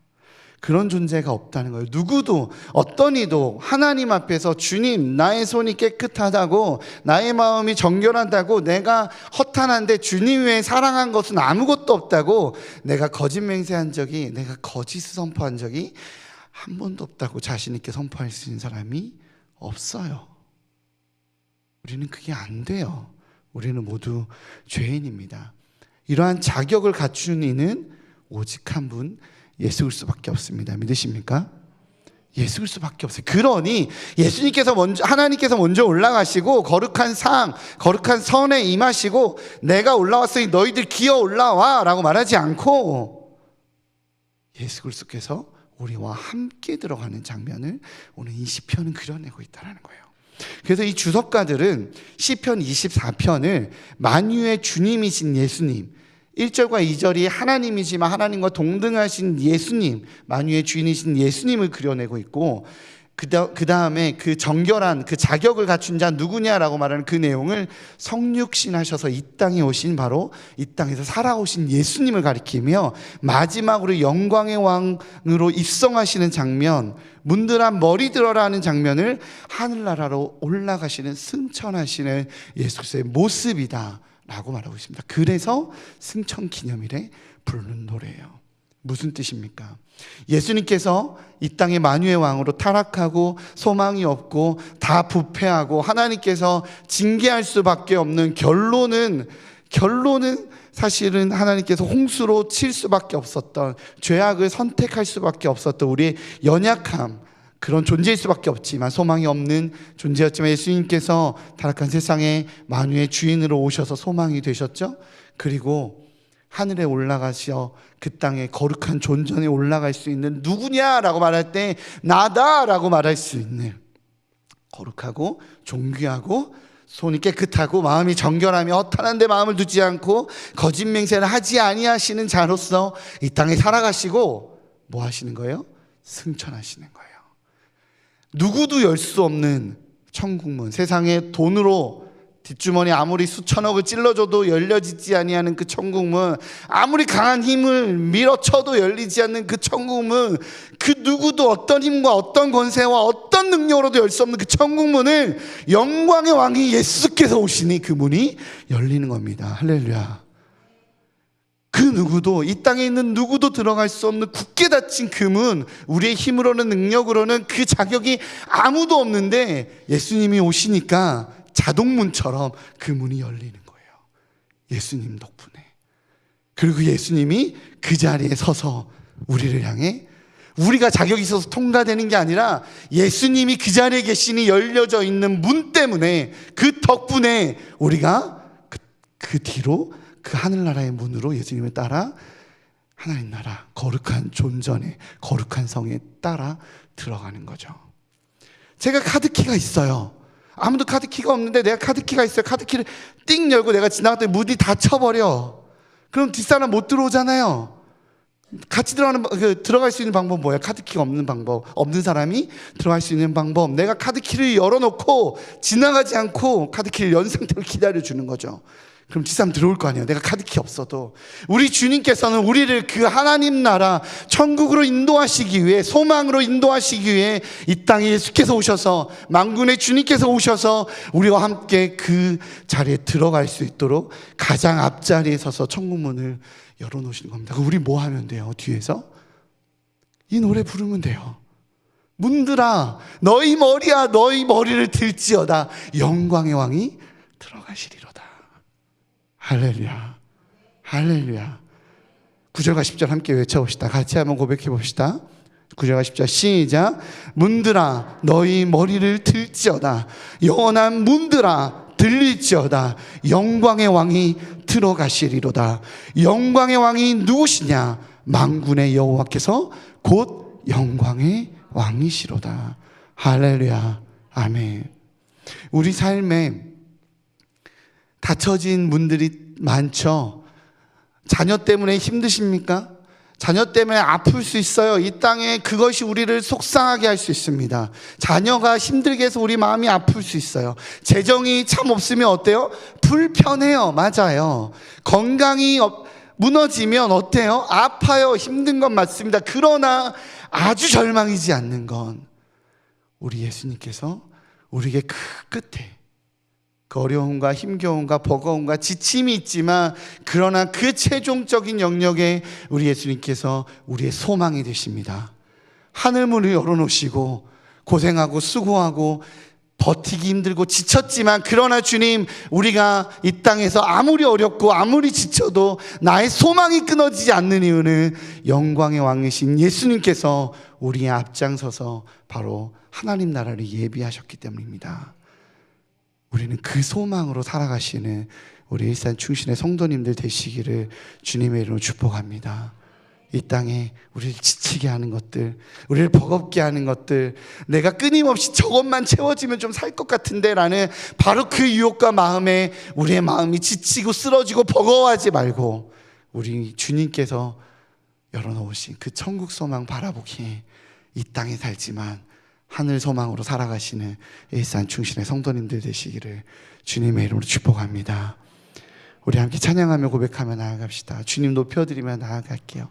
그런 존재가 없다는 거예요. 누구도, 어떤 이도 하나님 앞에서 주님, 나의 손이 깨끗하다고, 나의 마음이 정결하다고, 내가 허탄한데 주님 외에 사랑한 것은 아무것도 없다고, 내가 거짓 맹세한 적이, 내가 거짓을 선포한 적이 한 번도 없다고 자신 있게 선포할 수 있는 사람이 없어요. 우리는 그게 안 돼요. 우리는 모두 죄인입니다. 이러한 자격을 갖춘 이는 오직 한 분, 예수 그리스도밖에 없습니다. 믿으십니까? 예수 그리스도밖에 없어요. 그러니 예수님께서 먼저, 하나님께서 먼저 올라가시고 거룩한 상, 거룩한 선에 임하시고 내가 올라왔으니 너희들 기어 올라와 라고 말하지 않고 예수 그리스도께서 우리와 함께 들어가는 장면을 오늘 이 시편은 그려내고 있다는 거예요. 그래서 이 주석가들은 시편 24편을 만유의 주님이신 예수님, 1절과 2절이 하나님이지만 하나님과 동등하신 예수님, 만유의 주인이신 예수님을 그려내고 있고, 그 다음에 그 정결한 그 자격을 갖춘 자 누구냐라고 말하는 그 내용을 성육신 하셔서 이 땅에 오신, 바로 이 땅에서 살아오신 예수님을 가리키며, 마지막으로 영광의 왕으로 입성하시는 장면, 문드란 머리 들어라는 장면을 하늘나라로 올라가시는, 승천하시는 예수 그리스도의 모습이다 라고 말하고 있습니다. 그래서 승천 기념일에 부르는 노래예요. 무슨 뜻입니까? 예수님께서 이 땅의 만유의 왕으로 타락하고 소망이 없고 다 부패하고 하나님께서 징계할 수밖에 없는 결론은 사실은 하나님께서 홍수로 칠 수밖에 없었던, 죄악을 선택할 수밖에 없었던 우리의 연약함, 그런 존재일 수밖에 없지만, 소망이 없는 존재였지만 예수님께서 타락한 세상에 만유의 주인으로 오셔서 소망이 되셨죠. 그리고 하늘에 올라가셔 그 땅에 거룩한 존전에 올라갈 수 있는, 누구냐라고 말할 때 나다라고 말할 수 있는, 거룩하고 존귀하고 손이 깨끗하고 마음이 정결하며 허탄한 데 마음을 두지 않고 거짓 맹세를 하지 아니하시는 자로서 이 땅에 살아가시고 뭐 하시는 거예요? 승천하시는 거예요. 누구도 열 수 없는 천국문, 세상에 돈으로 뒷주머니 아무리 수천억을 찔러줘도 열려지지 아니하는 그 천국문, 아무리 강한 힘을 밀어쳐도 열리지 않는 그 천국문, 그 누구도 어떤 힘과 어떤 권세와 어떤 능력으로도 열 수 없는 그 천국문을 영광의 왕이 예수께서 오시니 그 문이 열리는 겁니다. 할렐루야. 그 누구도, 이 땅에 있는 누구도 들어갈 수 없는 굳게 닫힌 그 문, 우리의 힘으로는 능력으로는 그 자격이 아무도 없는데 예수님이 오시니까 자동문처럼 그 문이 열리는 거예요. 예수님 덕분에. 그리고 예수님이 그 자리에 서서 우리를 향해, 우리가 자격이 있어서 통과되는 게 아니라 예수님이 그 자리에 계시니 열려져 있는 문 때문에, 그 덕분에 우리가 그 뒤로 그 하늘나라의 문으로 예수님을 따라 하나님 나라 거룩한 존전에, 거룩한 성에 따라 들어가는 거죠. 제가 카드키가 있어요. 아무도 카드키가 없는데 내가 카드키가 있어요. 카드키를 띵 열고 내가 지나갔더니 문이 닫혀버려. 그럼 뒷사람 못 들어오잖아요. 같이 들어갈 수 있는 방법 뭐예요? 카드키가 없는 방법. 없는 사람이 들어갈 수 있는 방법. 내가 카드키를 열어놓고 지나가지 않고 카드키를 연 상태로 기다려주는 거죠. 그럼 뒷사람 들어올 거 아니에요. 내가 카드키 없어도. 우리 주님께서는 우리를 그 하나님 나라 천국으로 인도하시기 위해, 소망으로 인도하시기 위해 이 땅에 예수께서 오셔서, 만군의 주님께서 오셔서 우리와 함께 그 자리에 들어갈 수 있도록 가장 앞자리에 서서 천국문을 열어놓으시는 겁니다. 우리 뭐 하면 돼요? 뒤에서 이 노래 부르면 돼요. 문들아 너희 머리야 너희 머리를 들지어다 영광의 왕이 들어가시리로다. 할렐루야, 할렐루야. 9절과 10절 함께 외쳐봅시다. 같이 한번 고백해 봅시다. 9절과 10절 시작. 문들아 너희 머리를 들지어다 영원한 문들아 들릴지어다 영광의 왕이 들어가시리로다. 영광의 왕이 누구시냐? 만군의 여호와께서 곧 영광의 왕이시로다. 할렐루야, 아멘. 우리 삶에 닫혀진 문들이 많죠. 자녀 때문에 힘드십니까? 자녀 때문에 아플 수 있어요. 이 땅에 그것이 우리를 속상하게 할 수 있습니다. 자녀가 힘들게 해서 우리 마음이 아플 수 있어요. 재정이 참 없으면 어때요? 불편해요. 맞아요. 건강이 무너지면 어때요? 아파요. 힘든 건 맞습니다. 그러나 아주 절망이지 않는 건 우리 예수님께서 우리에게 그 끝에 그 어려움과 힘겨움과 버거움과 지침이 있지만, 그러나 그 최종적인 영역에 우리 예수님께서 우리의 소망이 되십니다. 하늘문을 열어놓으시고 고생하고 수고하고 버티기 힘들고 지쳤지만, 그러나 주님, 우리가 이 땅에서 아무리 어렵고 아무리 지쳐도 나의 소망이 끊어지지 않는 이유는 영광의 왕이신 예수님께서 우리의 앞장서서 바로 하나님 나라를 예비하셨기 때문입니다. 우리는 그 소망으로 살아가시는 우리 일산 충신의 성도님들 되시기를 주님의 이름으로 축복합니다. 이 땅에 우리를 지치게 하는 것들, 우리를 버겁게 하는 것들, 내가 끊임없이 저것만 채워지면 좀 살 것 같은데 라는 바로 그 유혹과 마음에 우리의 마음이 지치고 쓰러지고 버거워하지 말고, 우리 주님께서 열어놓으신 그 천국 소망 바라보기에 이 땅에 살지만 하늘 소망으로 살아가시는 일산 충신의 성도님들 되시기를 주님의 이름으로 축복합니다. 우리 함께 찬양하며 고백하며 나아갑시다. 주님 높여드리며 나아갈게요.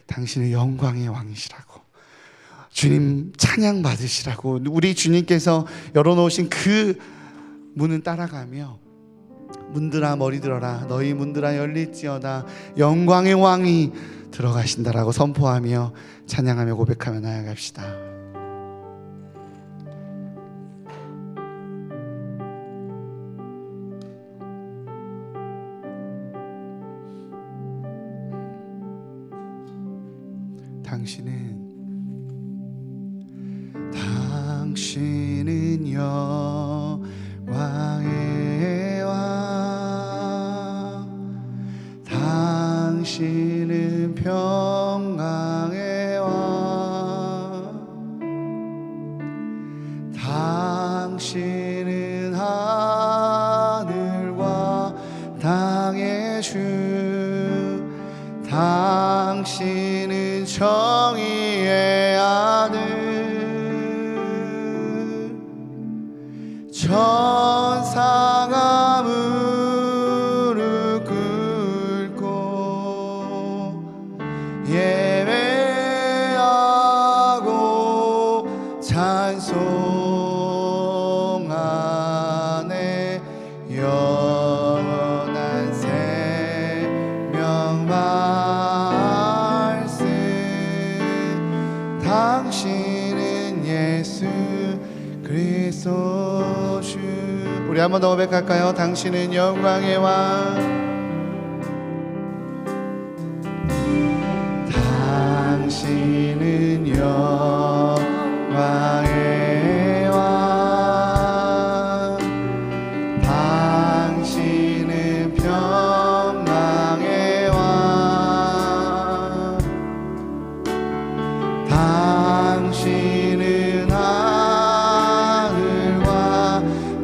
당신은 영광의 왕이시라고, 주님 찬양 받으시라고, 우리 주님께서 열어놓으신 그 문은 따라가며 문들아 머리 들어라 너희 문들아 열릴지어다 영광의 왕이 들어가신다라고 선포하며 찬양하며 고백하며 나아갑시다. 당신은 영광의 왕, 당신은 평강의 왕, 당신 영원한 생명 말씀 당신은 예수 그리스도 주. 우리 한번 더 고백할까요? 당신은 영광의 왕, 당신은 영광의 왕, 당신은 평강의 왕, 당신은 하늘과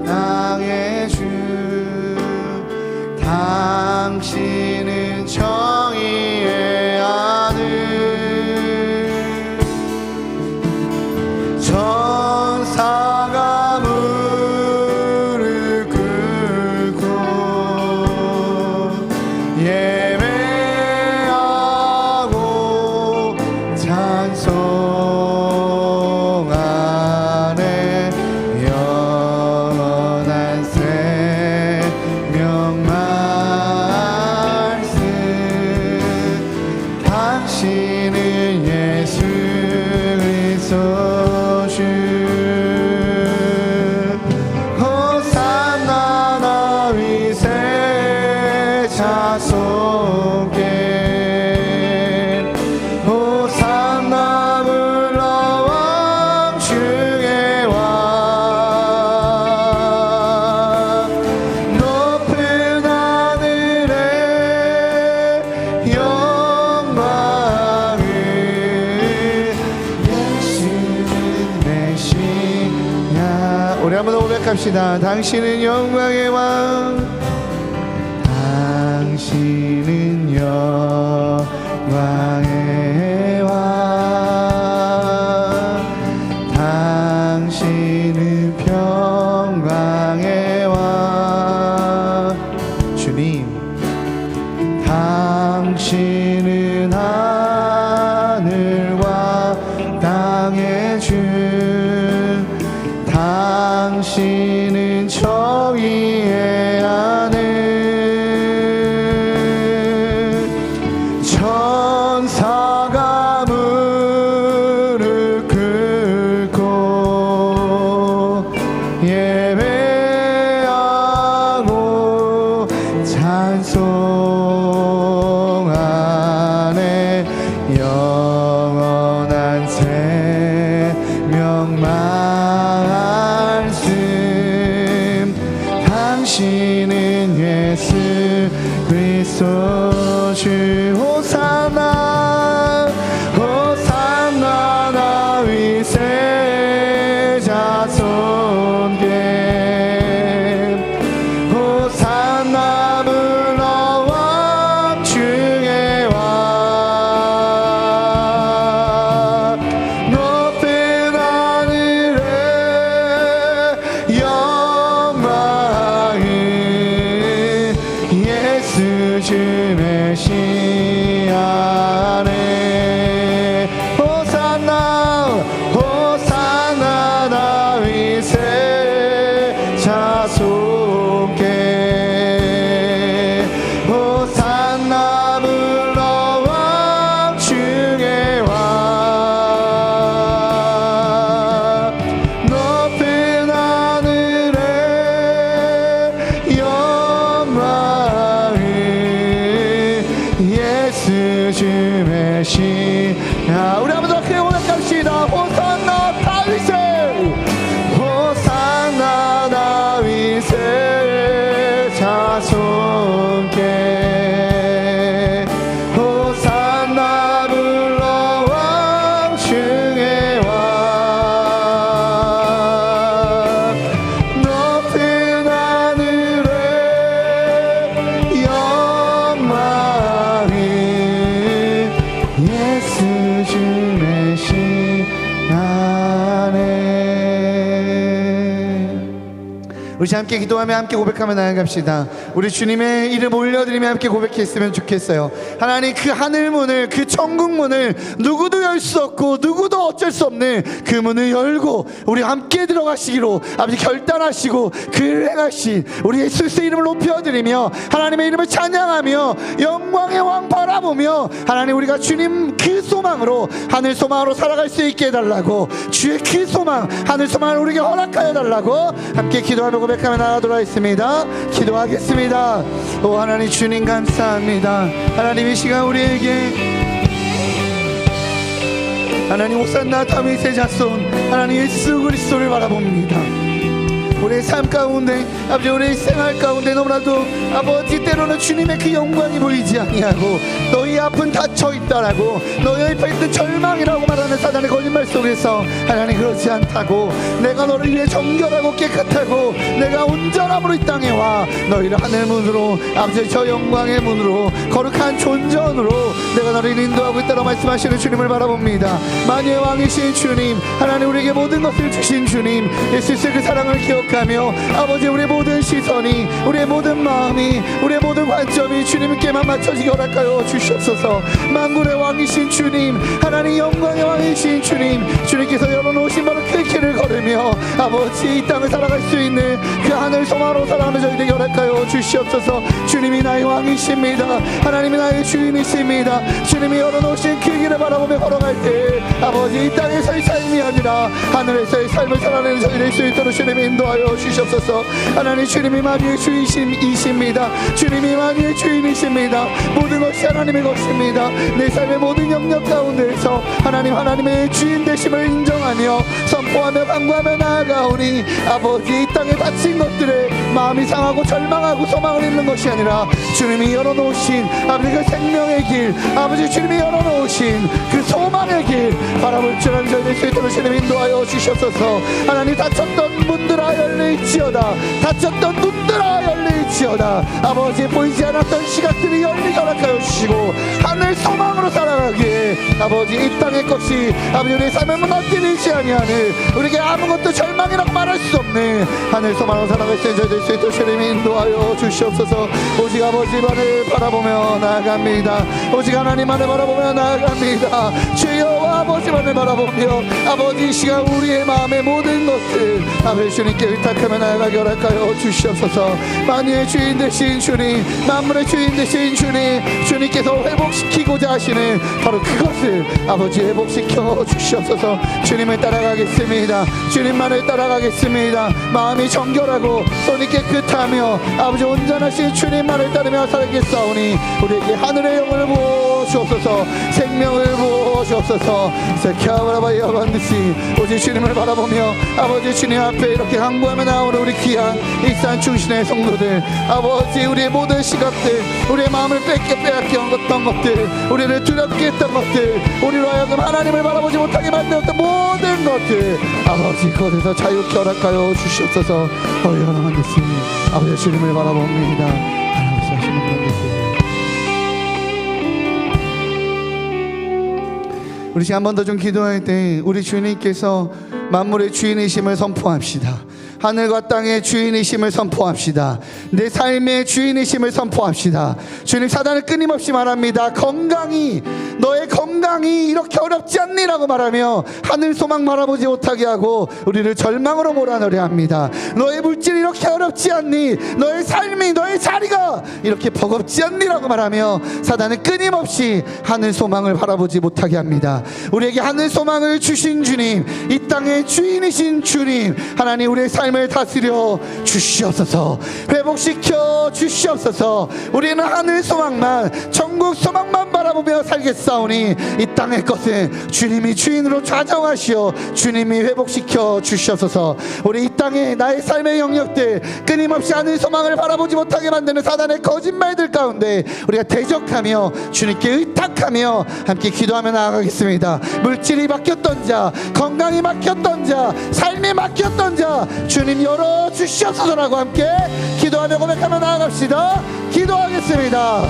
땅의 주, 당신은 정의의 아들, 천사가 무릎 꿇고 예배하고 찬송하네. 영원한 생명 말씀 당신은 예수 그리스도 주. 호산나 다윗의 자손께 호산나 불러 왕 중의 왕. 높은 하늘에 영광을 예수는 메시아. 우리 한번 더 고백합시다. 당신은 영광의 왕, 당신은 영광의 왕, 당신은 평강의 왕. 주님, 당신은 하늘과 땅의 주, 당신은 정의의 하늘, 천사가 무릎 꿇고 예배하고 찬송하네. 영원한 생명 말씀 당신은 예수 그리스도 주. 호산나 호산나 다윗의 자손께 호산나 불러 왕 중의 왕. 높은 하늘에 영광을 예수 주 메시아네. 호산나 호산나 다윗의 자손께 호산나 불러 왕 중의 왕. 높은 하늘에 영광을 예수 주 메시아. 우리 한번 더 크게 고백합시다. 호산나 다윗의 호산나 다윗의 자손께 호산나 불러 왕 중의 왕. 높은 하늘에 영광을 예수 주 메시아네. 우리 함께 기도하며 함께 고백하며 나아갑시다. 우리 주님의 이름 올려드리며 함께 고백했으면 좋겠어요. 하나님, 그 하늘 문을, 그 천국 문을 누구도 열 수 없고 누구도 어쩔 수 없는 그 문을 열고 우리 함께 들어가시기로 아버지 결단하시고 그 행하신 우리 예수의 이름을 높여드리며 하나님의 이름을 찬양하며 영광의 왕 바라보며 하나님, 우리가 주님 그 소망으로 하늘 소망으로 살아갈 수 있게 해달라고, 주의 그 소망 하늘 소망을 우리에게 허락하여 달라고 함께 기도하며 고백하며 나가도록 하겠습니다. 기도하겠습니다. 오 하나님, 주님 감사합니다. 하나님, 이 시간 우리에게 하나님 호산나 다윗의 자손 하나님 예수 그리스도를 바라봅니다. 우리의 삶 가운데 아버지, 우리의 생활 가운데 너무나도 아버지 때로는 주님의 그 영광이 보이지 아니하고 너희 앞은 닫혀있다라고, 너희 앞에 있는 절망이라고 말하는 사단의 거짓말 속에서 하나님, 그렇지 않다고, 내가 너를 위해 정결하고 깨끗하고 내가 온전함으로 이 땅에 와 너희를 하늘 문으로 아버지 저 영광의 문으로 거룩한 존전으로 내가 너를 인도하고 있다고 말씀하시는 주님을 바라봅니다. 만유의 왕이신 주님, 하나님 우리에게 모든 것을 주신 주님, 예수의 그 사랑을 기억하며 아버지, 우리의 모든 시선이, 우리의 모든 마음이, 우리의 모든 관점이 주님께만 맞춰지게 허락하여 주시옵소서. 만군의 왕이신 주님, 하나님 영광의 왕이신 주님, 주님께서 열어놓으신 바로 그 길을 걸으며 아버지 이 땅을 살아갈 수 있는 그 하늘 소망으로 살아가는 저희들에게 허락하여 주시옵소서. 주님이 나의 왕이십니다. 하나님이 나의 주인이십니다. 주님이 열어놓으신 그 길을 바라보며 걸어갈 때 아버지 이 땅에서의 삶이 아니라 하늘에서의 삶을 살아내는 저희 될 수 있도록 주님이 인도하여 주시옵소서. 하나님, 주님이 만유의 주인이십니다. 주님이 만유의 주인이십니다. 모든 것이 하나님의 것입니다. 내 삶의 모든 영역 가운데에서 하나님, 하나님의 주인 되심을 인정하며 선포하며 강구하며 나아가오니 아버지, 이 땅에 닫힌 것들에 마음이 상하고 절망하고 소망을 잃는 것이 아니라 주님이 열어놓으신 아버지 그 생명의 길, 아버지 주님이 열어놓으신 그 소망의 길 바라볼 줄 아는 저희 될 수 있도록 주님 인도하여 주시옵소서. 하나님, 닫혔던 문들아 열릴지어다, 닫혔던 눈들아 열릴지어다. 아버지, 보이지 않았던 시각들이 열리게 허락하여 주시고 하늘 소망으로 살아가기에 아버지 이 땅의 것이 아버지 우리의 삶을 무너뜨리지 아니하는, 우리에게 아무것도 절망이라고 말할 수 없는 하늘 소망으로 살아갈 수 있는 저희 될 수 있도록 주님 인도하여 주시옵소서. 오직 아버지만을 바라보며 나아갑니다. 오직 하나님만을 바라보며 나아갑니다. 주여 아버지만을 바라보며 아버지 이 시간 우리의 마음의 모든 것을 아버지 주님께 의탁하며 나아가게 허락하여 주시옵소서. 만유의 주인 되신 주님, 만물의 주인 되신 주님, 주님께서 회복시키고자 하시는 바로 그것을 아버지 회복시켜 주시옵소서. 주님을 따라가겠습니다. 주님만을 따라가겠습니다. 마음이 정결하고 손이 깨끗하며 아버지 온전하신 주님만을 따르며 살겠사오니 우리에게 하늘의 영을 부어주옵소서. 생명을 부어주옵소서. 세캬브라바이아 반드시 오직 주님을 바라보며 아버지 주님 앞에 이렇게 간구하며 나오는 우리 귀한 익산 충신의 성도들, 아버지 우리의 모든 시각들, 우리의 마음을 빼앗겼던 것들, 우리를 두렵게 했던 것들, 우리로 하여금 하나님을 바라보지 못하게 만들었던 모든 것들 아버지 그것에서 자유케 허락하여 주시옵소서. 여러분 반드시 아버지 주님을 바라봅니다. 하나님 하시는 그런 것들 우리 시간 한 번 더 좀 기도할 때 우리 주님께서 만물의 주인이심을 선포합시다. 하늘과 땅의 주인이심을 선포합시다. 내 삶의 주인이심을 선포합시다. 주님, 사단은 끊임없이 말합니다. 건강이, 너의 건강이 이렇게 어렵지 않니라고 말하며 하늘 소망 바라보지 못하게 하고 우리를 절망으로 몰아넣으려 합니다. 너의 물질이 이렇게 어렵지 않니, 너의 삶이, 너의 자리가 이렇게 버겁지 않니라고 말하며 사단은 끊임없이 하늘 소망을 바라보지 못하게 합니다. 우리에게 하늘 소망을 주신 주님, 이 땅의 주인이신 주님, 하나님 우리의 삶을 다스려 주시옵소서. 회복시켜 주시옵소서. 우리는 하늘 소망만, 천국 소망만 바라보며 살겠사오니 이 땅의 것은 주님이 주인으로 좌정하시어 주님이 회복시켜 주시옵소서. 우리 이 땅에 나의 삶의 영역들 끊임없이 하늘 소망을 바라보지 못하게 만드는 사단의 거짓말들 가운데 우리가 대적하며 주님께 의탁하며 함께 기도하며 나아가겠습니다. 물질이 막혔던 자, 건강이 막혔던 자, 삶이 막혔던 자 주님 열어주시옵소서라고 함께 기도하며 고백하며 나아갑시다. 기도하겠습니다.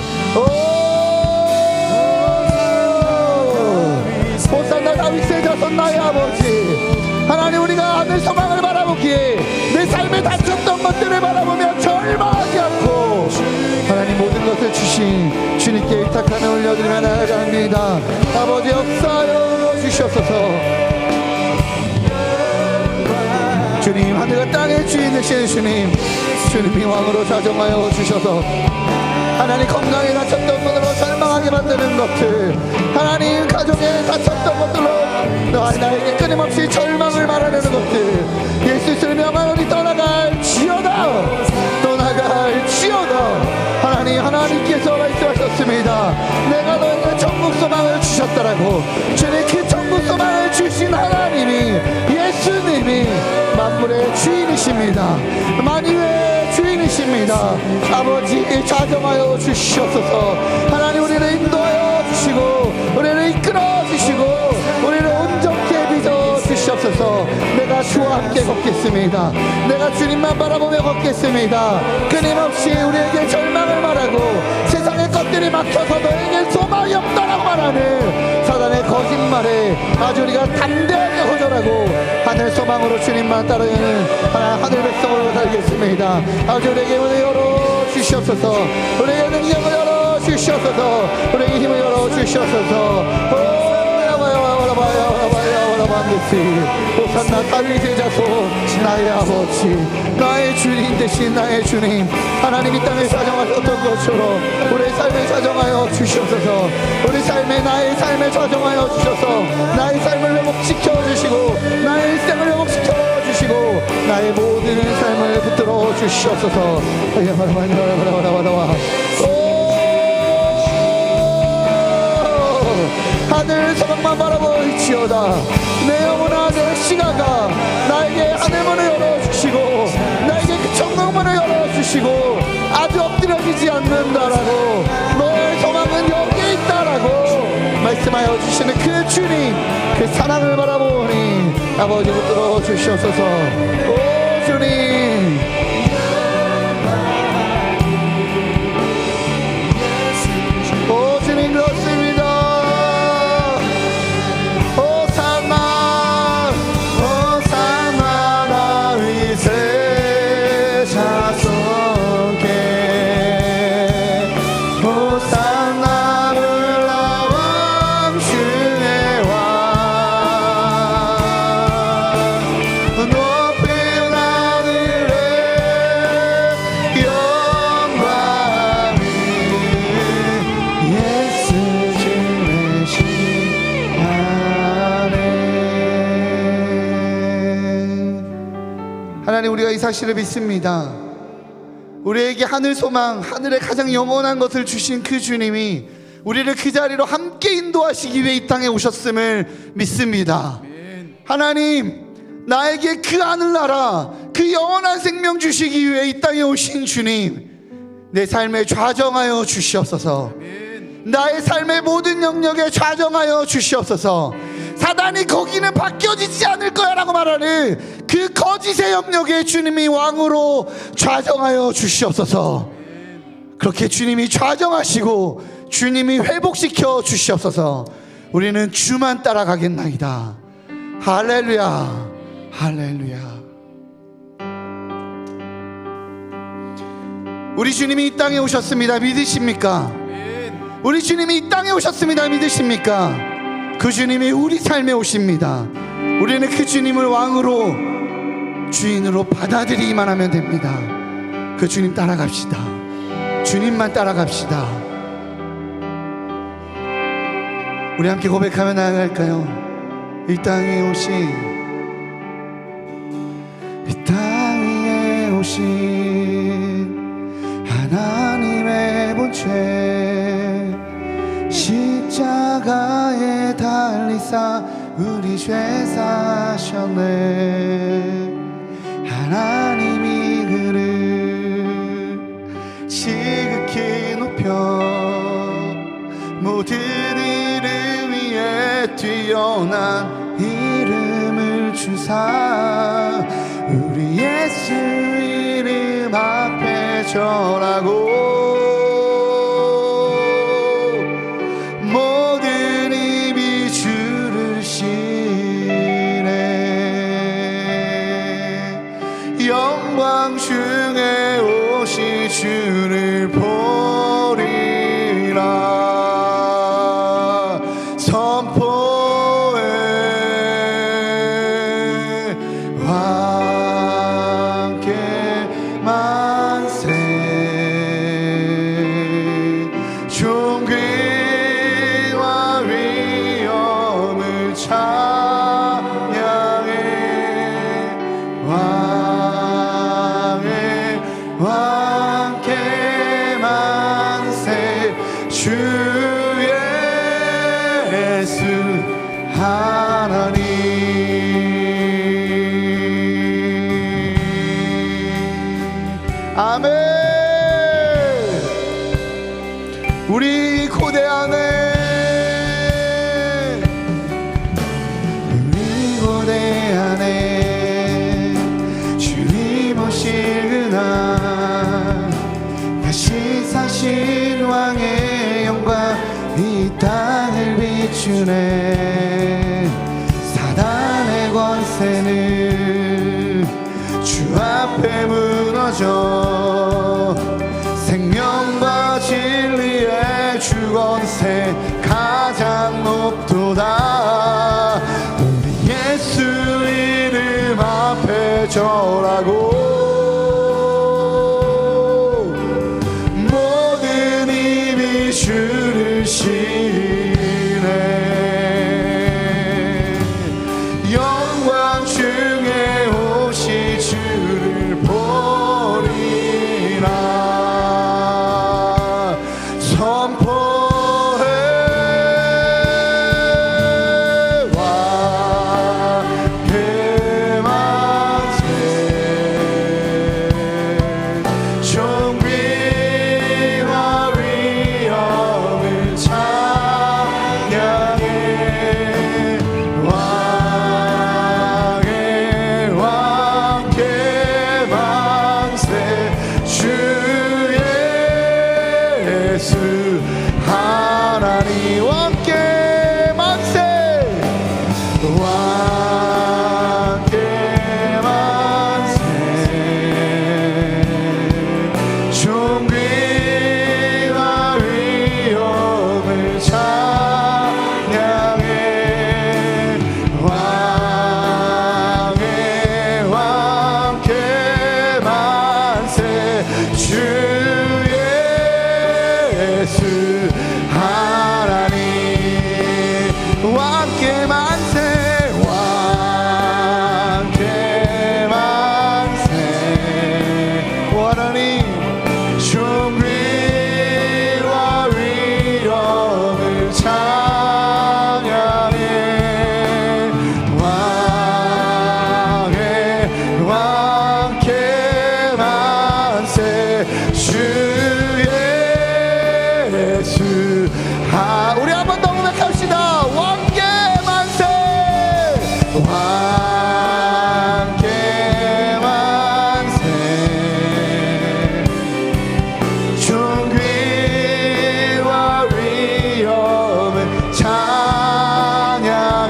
호산나 다윗의 자손 나의 아버지, 하나님, 우리가 하늘 소망을 바라보기에 내 삶에 닥쳤던 것들을 바라보며 절망하지 않고 하나님 모든 것을 주신 주님께 의탁하며 올려드리며 나아갑니다. 아버지, 역사하여 주시옵소서. 주님, 하늘과 땅의 주인 되시는 주님, 주님이 왕으로 자정하여 주셔서 하나님 건강에 다쳤던 것으로 절망하게 만드는 것들, 하나님 가정에 다쳤던 것들로 나에게 끊임없이 절망을 말하는 것들, 예수를 명하노니 떠나갈지어다, 떠나갈지어다. 하나님께서 말씀하셨습니다. 내가 너에게 천국 소망을 주셨다라고. 주님, 그 천국 소망을 주신 하나님이, 예수님이 만물의 주인이십니다. 만유의 주인이십니다. 아버지, 자정하여 주시옵소서. 하나님, 우리를 인도하여 주시고 우리를 이끌어 주시고 우리를 온전케 빚어 주시옵소서. 내가 주와 함께 걷겠습니다. 내가 주님만 바라보며 걷겠습니다. 끊임없이 우리에게 절망을 말하고 세상의 것들이 막혀서 너에게 소망이 없다라고 말하는 사단의 거짓말에 아주 우리가 담대하게 호전하고 하늘 소망으로 주님만 따르는 하늘 백성으로 살겠습니다. 아주 우리에게 문을 열어 주시옵소서. 우리에게 능력을 열어 주시옵소서. 우리에게 힘을 열어 주시옵소서. 호산나 다윗의 자손, 나의 아버지, 나의 주님 대신 나의 주님, 하나님 이 땅에 사정하셨던 것처럼 우리의 삶에 사정하여 주시옵소서. 우리 삶에, 나의 삶에 사정하여 주셔서 나의 삶을 회복시켜 주시고 나의 일생을 회복시켜 주시고 나의 모든 삶을 붙들어 주시옵소서. 하늘 소망만 바라보이지어다. 내 영혼아, 내 시가가 나에게 하늘 문을 열어주시고 나에게 그 천국 문을 열어주시고 아주 엎드려지지 않는다라고, 너의 소망은 여기에 있다라고 말씀하여 주시는 그 주님, 그 사랑을 바라보니 아버지 붙들어 주시옵소서. 오 주님, 오 주님, 그렇습니다. 하나님, 우리가 이 사실을 믿습니다. 우리에게 하늘 소망, 하늘의 가장 영원한 것을 주신 그 주님이 우리를 그 자리로 함께 인도하시기 위해 이 땅에 오셨음을 믿습니다. 하나님, 나에게 그 하늘나라, 그 영원한 생명 주시기 위해 이 땅에 오신 주님, 내 삶에 좌정하여 주시옵소서. 나의 삶의 모든 영역에 좌정하여 주시옵소서. 사단이 거기는 바뀌어지지 않을 거야 라고 말하는 그 거짓의 영역에 주님이 왕으로 좌정하여 주시옵소서. 그렇게 주님이 좌정하시고 주님이 회복시켜 주시옵소서. 우리는 주만 따라가겠나이다. 할렐루야, 할렐루야. 우리 주님이 이 땅에 오셨습니다. 믿으십니까? 우리 주님이 이 땅에 오셨습니다. 믿으십니까? 그 주님이 우리 삶에 오십니다. 우리는 그 주님을 왕으로, 주인으로 받아들이기만 하면 됩니다. 그 주님 따라갑시다. 주님만 따라갑시다. 우리 함께 고백하며 나아갈까요? 이 땅에 오신, 이 땅에 오신 하나님의 본체, 십자가에 달리사 우리 죄 사셨네. 하나님이 그를 지극히 높여 모든 이름 위에 뛰어난 이름을 주사 우리 예수 이름 앞에 절하고 모든 입이 주를 시네. 주를 보리라 선포해 함께 만세 존귀와 위엄을 찬양해 함께 만세 주 예수 하나님 아멘. 우리 고대 안에 우리 고대 안에 주님 오실 그날 다시 사신 왕의 영광 이 땅을 비추네 사단의 권세는 주 앞에 무너져 생명과 진리의 주 권세 가장 높도다 우리 예수 이름 앞에 절하고 모든 힘이 주를 시네 영광 중에 오시 주를 보리라 선포해 왕께 만세 존귀와 위엄을 찬양해 왕께 만세 주 예수 하나님 왕께 만세 왕께 만세 존귀와 위엄을 찬양해 왕께 만세 주 예수 하나님 왕께 만세 왕께 만세 하나님 존귀와 위엄을 찬양해 왕께 만세 주 예수 우리 한 번 더 고백합시다 왕께 만세 왕께 만세 존귀와 위엄을 찬양해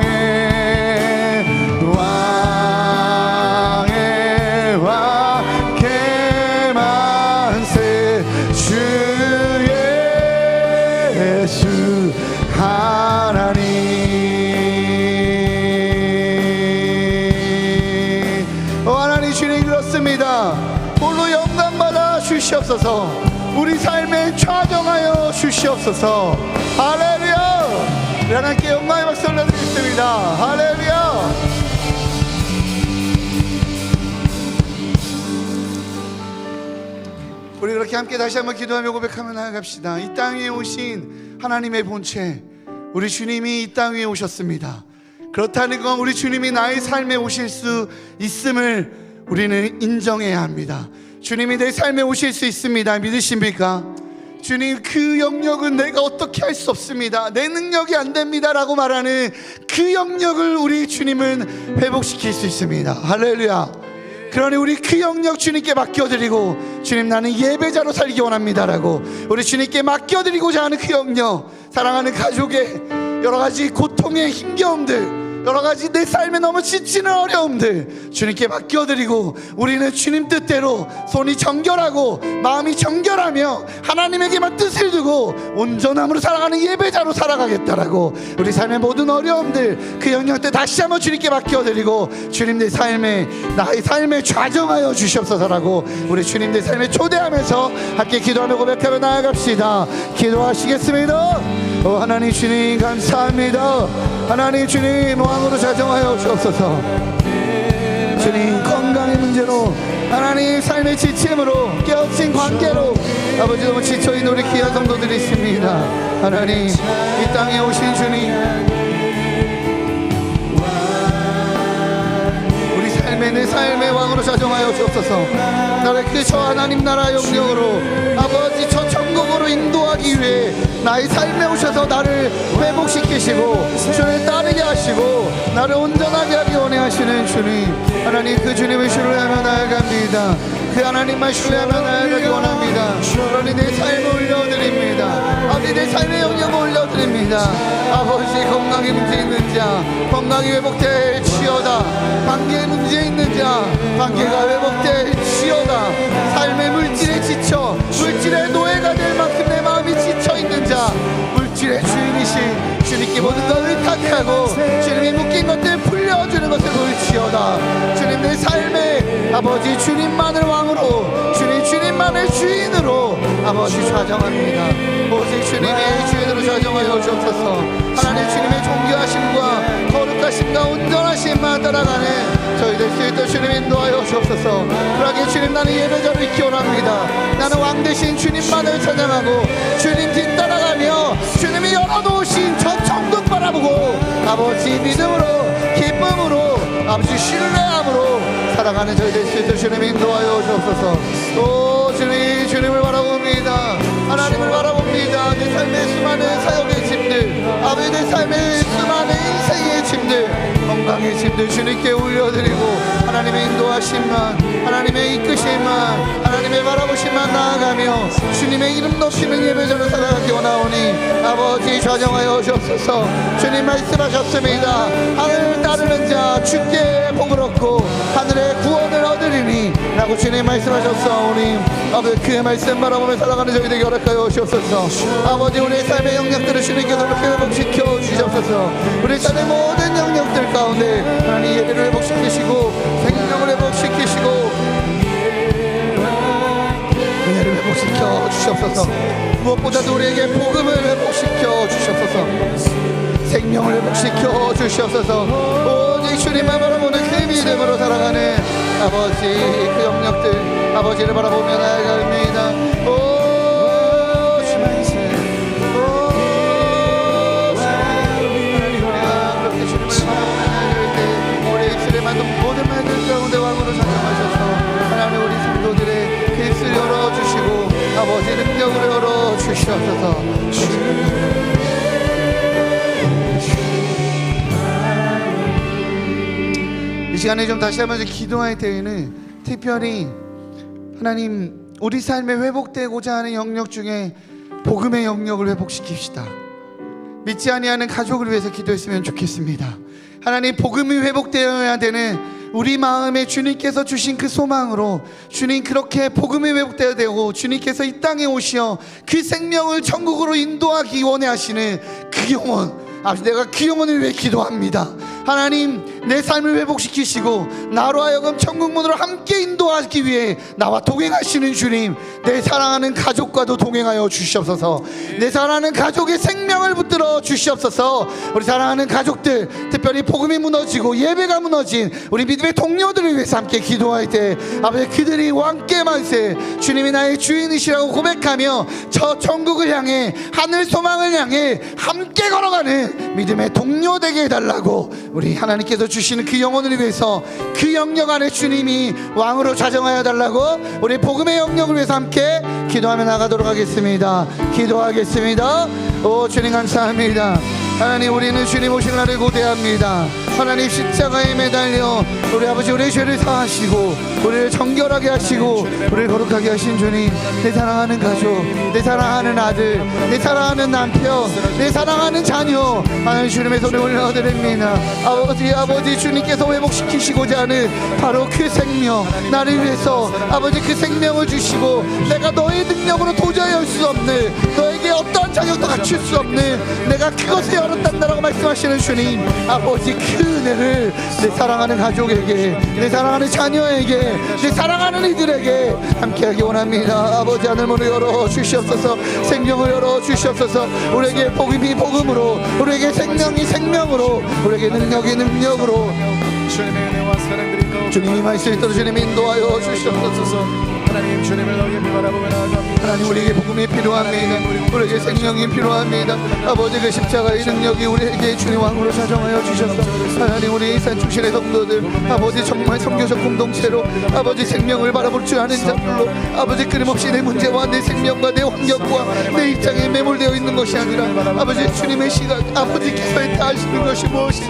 왕께 만세 주 예수 하나님 하나님 주님 그렇습니다 홀로 영광받아 주시옵소서 우리 삶에 좌정하여 주시옵소서 할렐루야 하나님께 영광의 박수 올려드리겠습니다 할렐루야 우리 그렇게 함께 다시 한번 기도하며 고백하며 나아갑시다. 이 땅 위에 오신 하나님의 본체 우리 주님이 이 땅 위에 오셨습니다. 그렇다는 건 우리 주님이 나의 삶에 오실 수 있음을 우리는 인정해야 합니다. 주님이 내 삶에 오실 수 있습니다. 믿으십니까? 주님 그 영역은 내가 어떻게 할 수 없습니다. 내 능력이 안 됩니다 라고 말하는 그 영역을 우리 주님은 회복시킬 수 있습니다. 할렐루야. 그러니 우리 그 영역 주님께 맡겨드리고 주님 나는 예배자로 살기 원합니다 라고 우리 주님께 맡겨드리고자 하는 그 영역 사랑하는 가족의 여러가지 고통의 힘겨움들 여러 가지 내 삶에 너무 지치는 어려움들 주님께 맡겨드리고 우리는 주님 뜻대로 손이 정결하고 마음이 정결하며 하나님에게만 뜻을 두고 온전함으로 살아가는 예배자로 살아가겠다라고 우리 삶의 모든 어려움들 그 영역들 다시 한번 주님께 맡겨드리고 주님 내 삶에 나의 삶에 좌정하여 주시옵소서라고 우리 주님 내 삶에 초대하면서 함께 기도하며 고백하며 나아갑시다. 기도하시겠습니다. 하나님 주님 감사합니다. 하나님 주님 왕으로 좌정하여 주옵소서. 주님 건강의 문제로 하나님 삶의 지침으로 깨어진 관계로 아버지 너무 지쳐있는 우리 귀한 성도들이 있습니다. 하나님 이 땅에 오신 주님 우리 삶의 내 삶의 왕으로 좌정하여 주옵소서. 나를 그 저 하나님 나라 영역으로 아버지 저 천국으로 인도하기 위해 나의 삶에 오셔서 나를 회복시키시고 주를 따르게 하시고 나를 온전하게 하기 원하시는 주님 하나님 그 주님을 신뢰하며 나아갑니다. 그 하나님만 신뢰하며 나아가기 원합니다. 그러니 내 삶을 올려드립니다. 아버지 내 삶의 영역을 올려드립니다. 아버지 건강에 문제 있는 자 건강이 회복될 치여다. 관계에 문제 있는 자 관계가 회복될 치여다. 삶의 물질에 지쳐 물질의 노예가 될 만큼 내 마음이 지쳐있는 자 물질의 주인이신 주님께 모든 것을 의탁하고 주님이 묶인 것들 풀려주는 것을 볼지어다. 주님 내 삶에 아버지 주님만을 왕으로 주님만을 주인으로 아버지 좌정합니다. 오직 주님의 주인으로 좌정하여 주옵소서. 하나님 주님의 존귀하심과 거룩하심과 온전하심만 따라가는 저희 될 수 있도록 주님 인도하여 주옵소서. 그러기에 주님 나는 예배자로 있기 원합니다. 나는 왕 대신 주님만을 찬양하고 주님 뒤따라가며 주님이 열어놓으신 저 천국 바라보고 아버지 믿음으로 기쁨으로 아버지 신뢰함으로 살아가는 저희 될 수 있도록 주님 인도하여 주옵소서. 오 주님을 바라봅니다. 하나님을 바라봅니다. 내 삶의 수많은 사역의 짐들 아버지 내 삶의 수많은 인생의 짐들 건강의 짐들 주님께 올려드리고 하나님의 인도하심만 하나님의 이끄심만 하나님의 바라보심만 나아가며 주님의 이름 높이는 예배자로 살아가기 원하오니 아버지 좌정하여 주옵소서. 주님 말씀하셨습니다. 하늘을 따르는 자 주께 복을 얻고 하늘의 구원을 얻으리니 라고 주님 말씀하셨사오니 아버지 그의 말씀 바라보며 살아가는 저희들에게 허락하여 주옵소서. 아버지 우리의 삶의 영역들을 주님께서 높이 회복시켜 주시옵소서. 우리 삶의 모든 영역들 가운데 하나님 예배를 회복시키시고 생명을 회복시키시고 은혜를 회복시켜 주시옵소서. 무엇보다도 우리에게 복음을 회복시켜 주시옵소서. 생명을 회복시켜 주시옵소서. 오직 주님만 바라보는 그 믿음으로 살아가는 아버지 그 영역들 아버지를 바라보며 나아갑니다. 오 주님 그렇게 주님을 바라보며 때 우리 입술에 맞는 모든 말들 가운데 왕으로 작정하셔서 하나님 우리 성도들의 그 입술 열어주시고 아버지 능력으로 열어주시옵소서. 이 시간에 좀 다시 한번 기도할 때에는 특별히 하나님 우리 삶에 회복되고자 하는 영역 중에 복음의 영역을 회복시킵시다. 믿지 아니하는 가족을 위해서 기도했으면 좋겠습니다. 하나님 복음이 회복되어야 되는 우리 마음에 주님께서 주신 그 소망으로 주님 그렇게 복음이 회복되어야 되고 주님께서 이 땅에 오시어 그 생명을 천국으로 인도하기 원하시는 그 영혼 아버지 내가 그 영혼을 위해 기도합니다. 하나님 내 삶을 회복시키시고 나로 하여금 천국문으로 함께 인도하기 위해 나와 동행하시는 주님 내 사랑하는 가족과도 동행하여 주시옵소서. 내 사랑하는 가족의 생명을 붙들어 주시옵소서. 우리 사랑하는 가족들 특별히 복음이 무너지고 예배가 무너진 우리 믿음의 동료들을 위해서 함께 기도할 때 아버지 그들이 왕께 만세 주님이 나의 주인이시라고 고백하며 저 천국을 향해 하늘 소망을 향해 함께 걸어가는 믿음의 동료 되게 해달라고 우리 하나님께서 주시는 그 영혼을 위해서 그 영역 안에 주님이 왕으로 좌정하여 달라고 우리 복음의 영역을 위해서 함께 기도하며 나가도록 하겠습니다. 기도하겠습니다. 오 주님 감사합니다. 하나님 우리는 주님 오실 날을 고대합니다. 하나님 십자가에 매달려 우리 아버지 우리의 죄를 사하시고 우리를 정결하게 하시고 우리를 거룩하게 하신 주님, 내 사랑하는 가족, 내 사랑하는 아들, 내 사랑하는 남편, 내 사랑하는 자녀 하나님 주님의 손에 올려드립니다. 아버지 주님께서 회복시키시고자 하는 바로 그 생명, 나를 위해서 아버지 그 생명을 주시고 내가 너의 능력으로 도저히 할 수 없는, 너에게 어떠한 자격도 갖출 수 없는 내가 그것을 열었단다라고 말씀하시는 주님, 아버지 그 은혜를 내 사랑하는 가족에게, 내 사랑하는 자녀에게, 내 사랑하는 이들에게 함께하기 원합니다. 아버지 하늘문을 열어 주시옵소서. 생명을 열어 주시옵소서. 우리에게 복음이 복음으로, 우리에게 생명이 생명으로, 우리에게 능력이 능력으로 주님의 은혜와 사랑 드리고 주님이 말씀에 따라 주님 인도하여 주시옵소서. 하나님 주님을 너희에게 바라보며 나아갑니다. 하나님 우리에게 복음이 필요합니다. 우리에게 생명이 필요합니다. 아버지 그 십자가의 능력이 우리에게 주님 왕으로 사정하여 주셔서 하나님 우리 산중신의 성도들 아버지 정말 선교적 공동체로 아버지 생명을 바라볼 줄 아는 자들로 아버지 끊임없이 내 문제와 내 생명과 내 환경과 내 입장에 매몰되어 있는 것이 아니라 아버지 주님의 시각 아버지께서 다 하시는 것이 무엇인지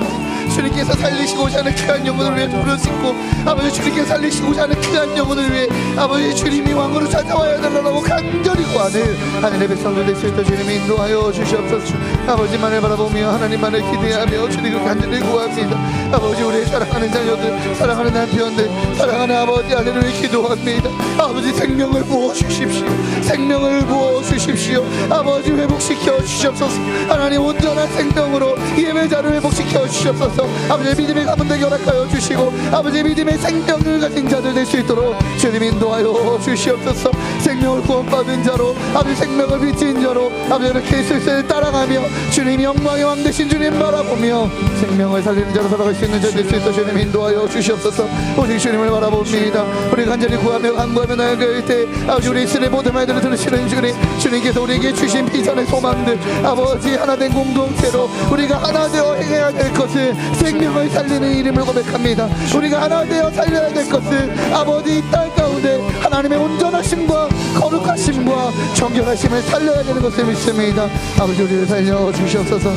주님께서 살리시고자 하는 그한 영혼을 위해 부르짖고 아버지 주님께서 살리시고자 하는 그한 영혼을 위해 아버지 주님이 왕으로 찾아와야 된다고 간절히 구하는 하늘의 백성들 될 수 있도록 주님이 인도하여 주시옵소서. 아버지만을 바라보며 하나님만을 기대하며 주님을 간절히 구합니다. 아버지 우리의 사랑하는 자녀들, 사랑하는 남편들, 사랑하는 아버지 아내를 위해 기도합니다. 아버지 생명을 부어주십시오. 생명을 부어주십시오. 아버지 회복시켜 주시옵소서. 하나님 온전한 생명으로 예배자를 회복시켜 주시옵소서. 아버지 믿음의 가문되게 허락하여 주시고 아버지 믿음의 생명을 가진 자들 될 수 있도록 주님 인도하여 주시옵소서. 생명을 구원받은 자로 아버지 생명을 비친 자로 아버지 이렇게 슬슬 따라가며 주님 영광의 왕 되신 주님 바라보며 생명을 살리는 자로 살아갈 수 있는 자 될 수 있도록 주님 인도하여 주시옵소서. 오직 주님을 바라봅니다. 우리 간절히 구하며 간구하며 나아갈 때 아버지 우리 이스라엘 모든 말들을 들으시는 주님, 주님께서 우리에게 주신 비전의 소망들 아버지 하나된 공동체로 우리가 하나 되어 행해야 될 것을 생명을 살리는 이름을 고백합니다. 우리가 하나 되어 살려야 될 것을 아버지 이 땅 가운데 하나님의 온전하심과 거룩하심과 정결하심을 살려야 되는 것을 믿습니다. 아버지 우리를 살려 주시옵소서.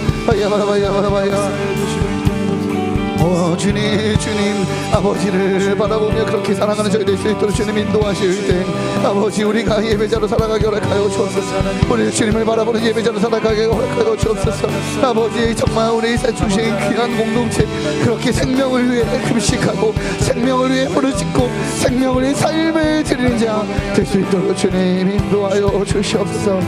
주님 아버지를 바라보며 그렇게 사랑하는 저희 될 수 있도록 주님 인도하실 때 아버지 우리가 예배자로 살아가게 허락하여 주옵소서. 우리 주님을 바라보는 예배자로 살아가게 허락하여 주옵소서. 아버지 정말 우리 산중시의 귀한 공동체 그렇게 생명을 위해 금식하고 생명을 위해 부르짖고 생명을 위해 삶을 드리는 자 될 수 있도록 주님 인도하여 주시옵소서.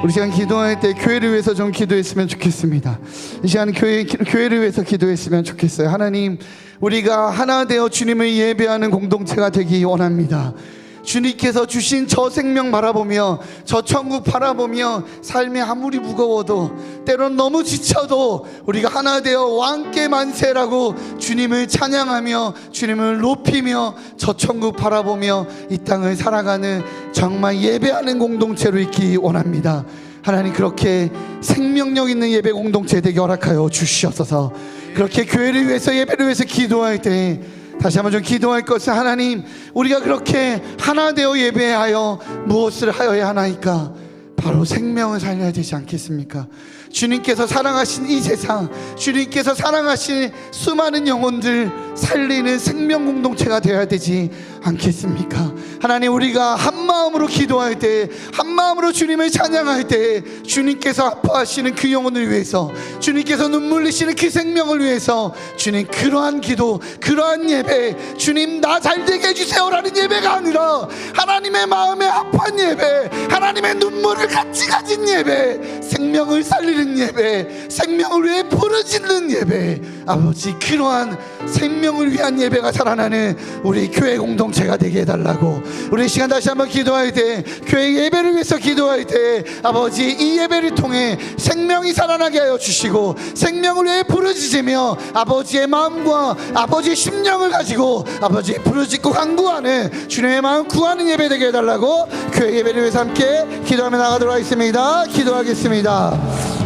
우리 시간 기도할 때 교회를 위해서 좀 기도했으면 좋겠습니다. 이 시간 교회를 위해서 기도했으면 좋겠어요. 하나님 우리가 하나 되어 주님을 예배하는 공동체가 되기 원합니다. 주님께서 주신 저 생명 바라보며 저 천국 바라보며 삶이 아무리 무거워도 때론 너무 지쳐도 우리가 하나 되어 왕께 만세라고 주님을 찬양하며 주님을 높이며 저 천국 바라보며 이 땅을 살아가는 정말 예배하는 공동체로 있기 원합니다. 하나님 그렇게 생명력 있는 예배 공동체 되게 허락하여 주시옵소서. 그렇게 교회를 위해서 예배를 위해서 기도할 때 다시 한번 좀 기도할 것은 하나님 우리가 그렇게 하나 되어 예배하여 무엇을 하여야 하나이까? 바로 생명을 살려야 되지 않겠습니까? 주님께서 사랑하신 이 세상, 주님께서 사랑하신 수많은 영혼들 살리는 생명 공동체가 되어야 되지 않겠습니까? 하나님 우리가 한 마음으로 기도할 때, 한 마음으로 주님을 찬양할 때 주님께서 아파하시는 그 영혼을 위해서, 주님께서 눈물 흘리시는 그 생명을 위해서 주님 그러한 기도, 그러한 예배, 주님 나 잘되게 해주세요라는 예배가 아니라 하나님의 마음에 합한 예배, 하나님의 눈물을 같이 가진 예배, 생명을 살리는 예배, 생명을 위해 부르짖는 예배, 아버지 그러한 생명을 위한 예배가 살아나는 우리 교회 공동체가 되게 해달라고 우리 시간 다시 한번 기도할 때, 교회 예배를 위해서 기도할 때 아버지 이 예배를 통해 생명이 살아나게 하여 주시고 생명을 위해 부르짖으며 아버지의 마음과 아버지의 심령을 가지고 아버지 부르짖고 간구하는 주님의 마음 구하는 예배 되게 해달라고 교회 예배를 위해서 함께 기도하며 나가도록 하겠습니다. 기도하겠습니다.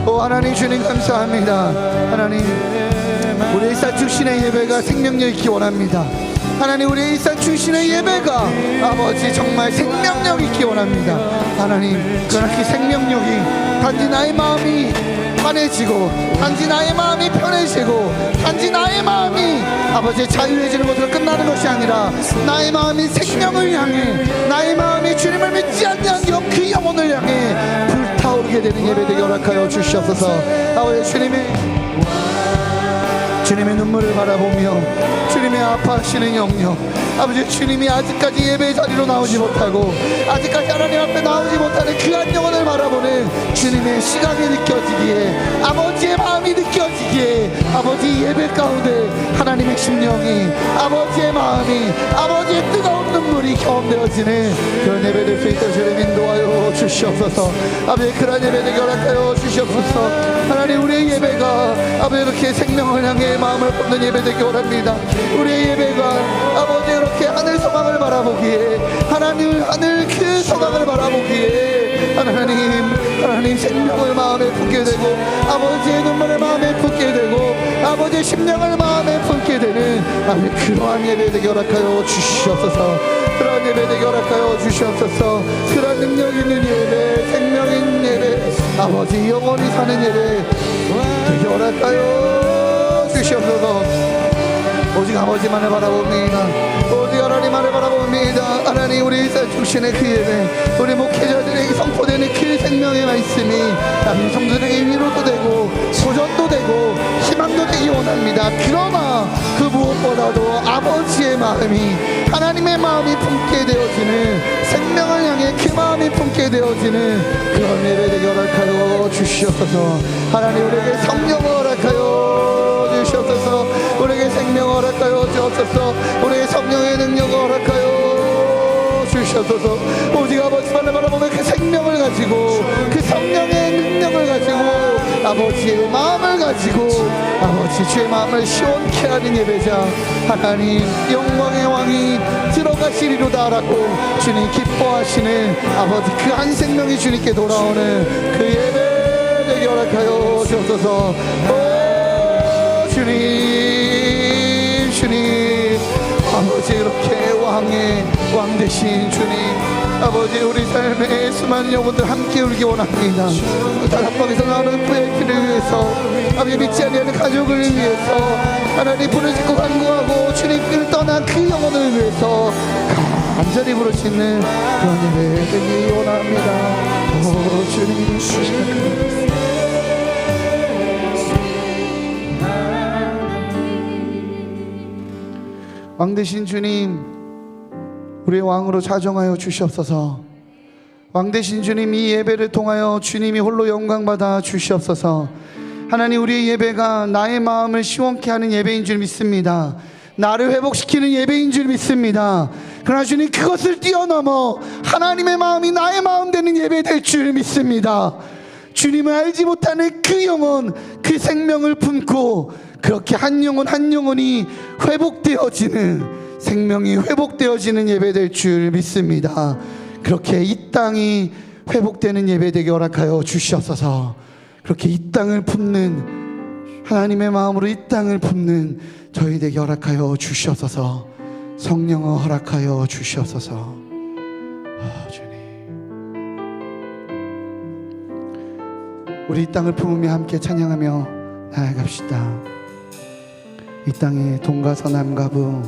오 하나님 주님 감사합니다. 하나님 우리 산중신의 예배가 생명력 있기 원합니다. 하나님 우리의 일상 주시는 예배가 아버지 정말 생명력 있기 원합니다. 하나님 그러나 그 생명력이 단지 나의 마음이 환해지고 단지 나의 마음이 편해지고 단지 나의 마음이 아버지 자유해지는 것으로 끝나는 것이 아니라 나의 마음이 생명을 향해 나의 마음이 주님을 믿지 않는 그 영혼을 향해 불타오르게 되는 예배 되게 허락하여 주시옵소서. 아버지 주님의 눈물을 바라보며 주님의 아파하시는 영역 아버지 주님이 아직까지 예배 자리로 나오지 못하고 아직까지 하나님 앞에 나오지 못하는 그 한 영혼을 바라보는 주님의 시각이 느껴지기에 아버지의 마음이 느껴지기에 아버지 예배 가운데 하나님의 심령이 아버지의 마음이 아버지의 뜨거운 눈물이 경험되어지는 그런 예배 될 수 있도록 주님 인도하여 주시옵소서. 아버지 그런 예배 되게 허락하여 주시옵소서. 하나님 우리의 예배가 아버지 이렇게 생명을 향해 마음을 쏟는 예배 되게 원합니다. 우리의 예배가 아버지 이렇게 하늘 소망을 바라보기에 하나님 하늘 그 소망을 바라보기에 하나님 생명을 마음에 품게 되고 아버지의 눈물을 마음에 품게 되고 아버지의 심령을 마음에 품게 되는 아버지 그러한 예배 되게 허락하여 주시옵소서. 그러한 예배 되게 허락하여 주시옵소서. 그러한 능력 있는 예배 생명 있는 예배 아버지 영원히 사는 예배 되게 허락하여 주시옵소서. 오직 아버지만을 바라봅니다. 오직 하나님만을 바라봅니다. 하나님 우리 일상 주시는 그 예배 우리 목회자들에게 선포되는 그 생명의 말씀이 나의 성도들에게 위로도 되고 도전도 되고 희망도 되기 원합니다. 그러나 그 무엇보다도 아버지의 마음이 하나님의 마음이 품게 되어지는 생명을 향해 그 마음이 품게 되어지는 그런 예배 되게 허락하여 주시옵소서. 하나님 우리에게 성령을 허락하여 주시옵소서. 우리에게 생명을 허락하여 주옵소서. 우리에게 성령의 능력을 허락하여 주시옵소서. 오직 아버지만을 바라보면 그 생명을 가지고 그 성령의 능력을 가지고 아버지의 마음을 가지고 아버지 주의 마음을 시원케 하는 예배자 하나님 영광의 왕이 들어가시리로다라고 주님 기뻐하시는 아버지 그 한 생명이 주님께 돌아오는 그 예배 되게 허락하여 주옵소서. 주님 아버지 이렇게 왕 되신 주님 아버지 우리 삶의 수많은 영혼들 함께 울기 원합니다. 다락방에서 나오는 VIP를 위해서 아버지 믿지 않는 가족을 위해서 하나님 부르짖고 간구하고 주님을 떠난 그 영혼을 위해서 간절히 부르짖는 그런 예배 되기 원합니다. 주님 왕 되신 주님 우리의 왕으로 자정하여 주시옵소서. 왕 되신 주님 이 예배를 통하여 주님이 홀로 영광받아 주시옵소서. 하나님 우리의 예배가 나의 마음을 시원케 하는 예배인 줄 믿습니다. 나를 회복시키는 예배인 줄 믿습니다. 그러나 주님 그것을 뛰어넘어 하나님의 마음이 나의 마음 되는 예배 될 줄 믿습니다. 주님을 알지 못하는 그 영혼 그 생명을 품고 그렇게 한 영혼 한 영혼이 회복되어지는 생명이 회복되어지는 예배 될 줄 믿습니다. 그렇게 이 땅이 회복되는 예배 되게 허락하여 주시옵소서. 그렇게 이 땅을 품는 하나님의 마음으로 이 땅을 품는 저희 되게 허락하여 주시옵소서. 성령을 허락하여 주시옵소서. 주님 우리 이 땅을 품으며 함께 찬양하며 나아갑시다. 이 땅에 동가서 남가부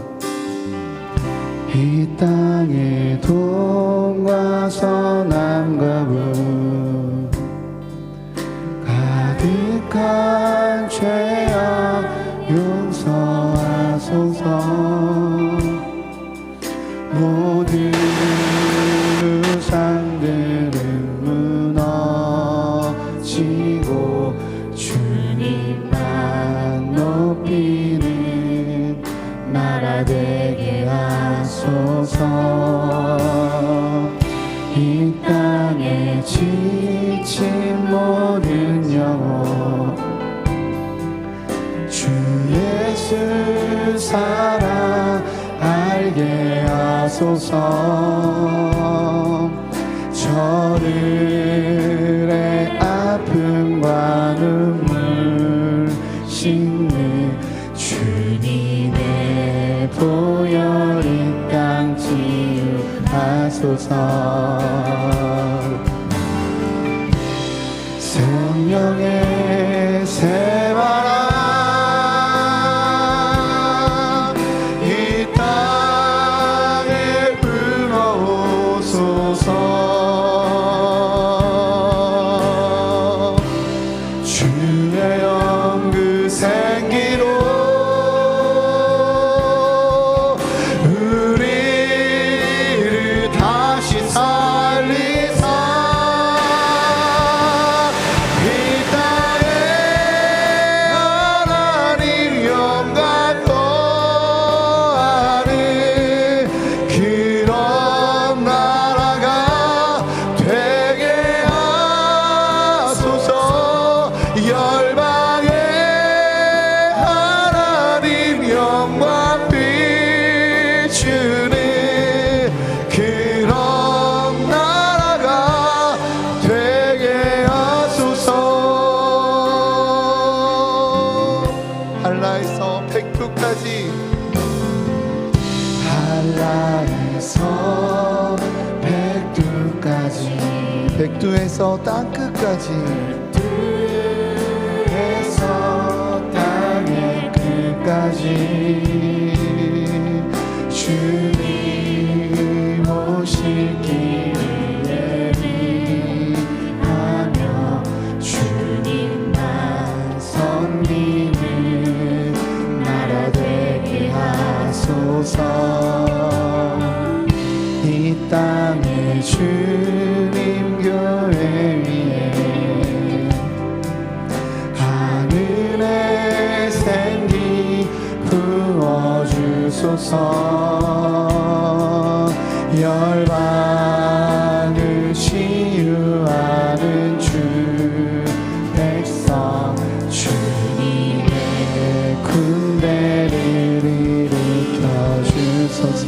이 땅에 동가서 남가부 가득한 죄악 용서하소서. 모든 우상들은 무너지고 주님만 높이는 나라 되게 하소서. 이 땅에 지친 모든 영혼 주 예수 사랑 알게 하소서. 저들의 아픔과 눈물 씻는 주님의 보혈 하소서. 생명의 새바람 이 땅에 불어오소서. 주의 영 그 생기로 우리를 다시 살리사 이 땅에 하나님 영광 더하는 그런 나라가 되게 하소서. 열방에 하나님 영광 비추는 그런 나라가 되게 하소서. 한라에서 백두까지 한라에서 백두까지 백두에서 땅끝까지 백두에서 땅의 끝까지 주님 오실 길을 예비하며 주님만 섬기는 나라 되게 하소서. 이 땅에 주님 교회 위에 하늘의 생기 부어주소서. 열방을 치유하는 주 백성 주님의 군대를 일으켜 주소서.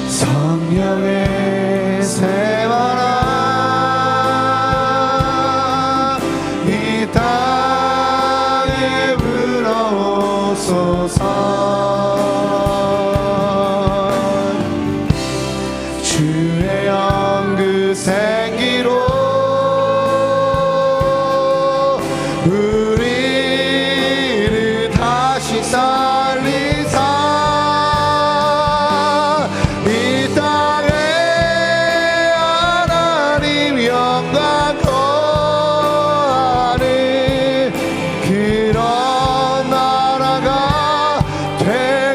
성령의 새바람 이 땅에 불어오소서. 주의 영 그 생기로 우리를 다시 살리사 이 땅에 하나님 영광 더하는 그런 나라가 되게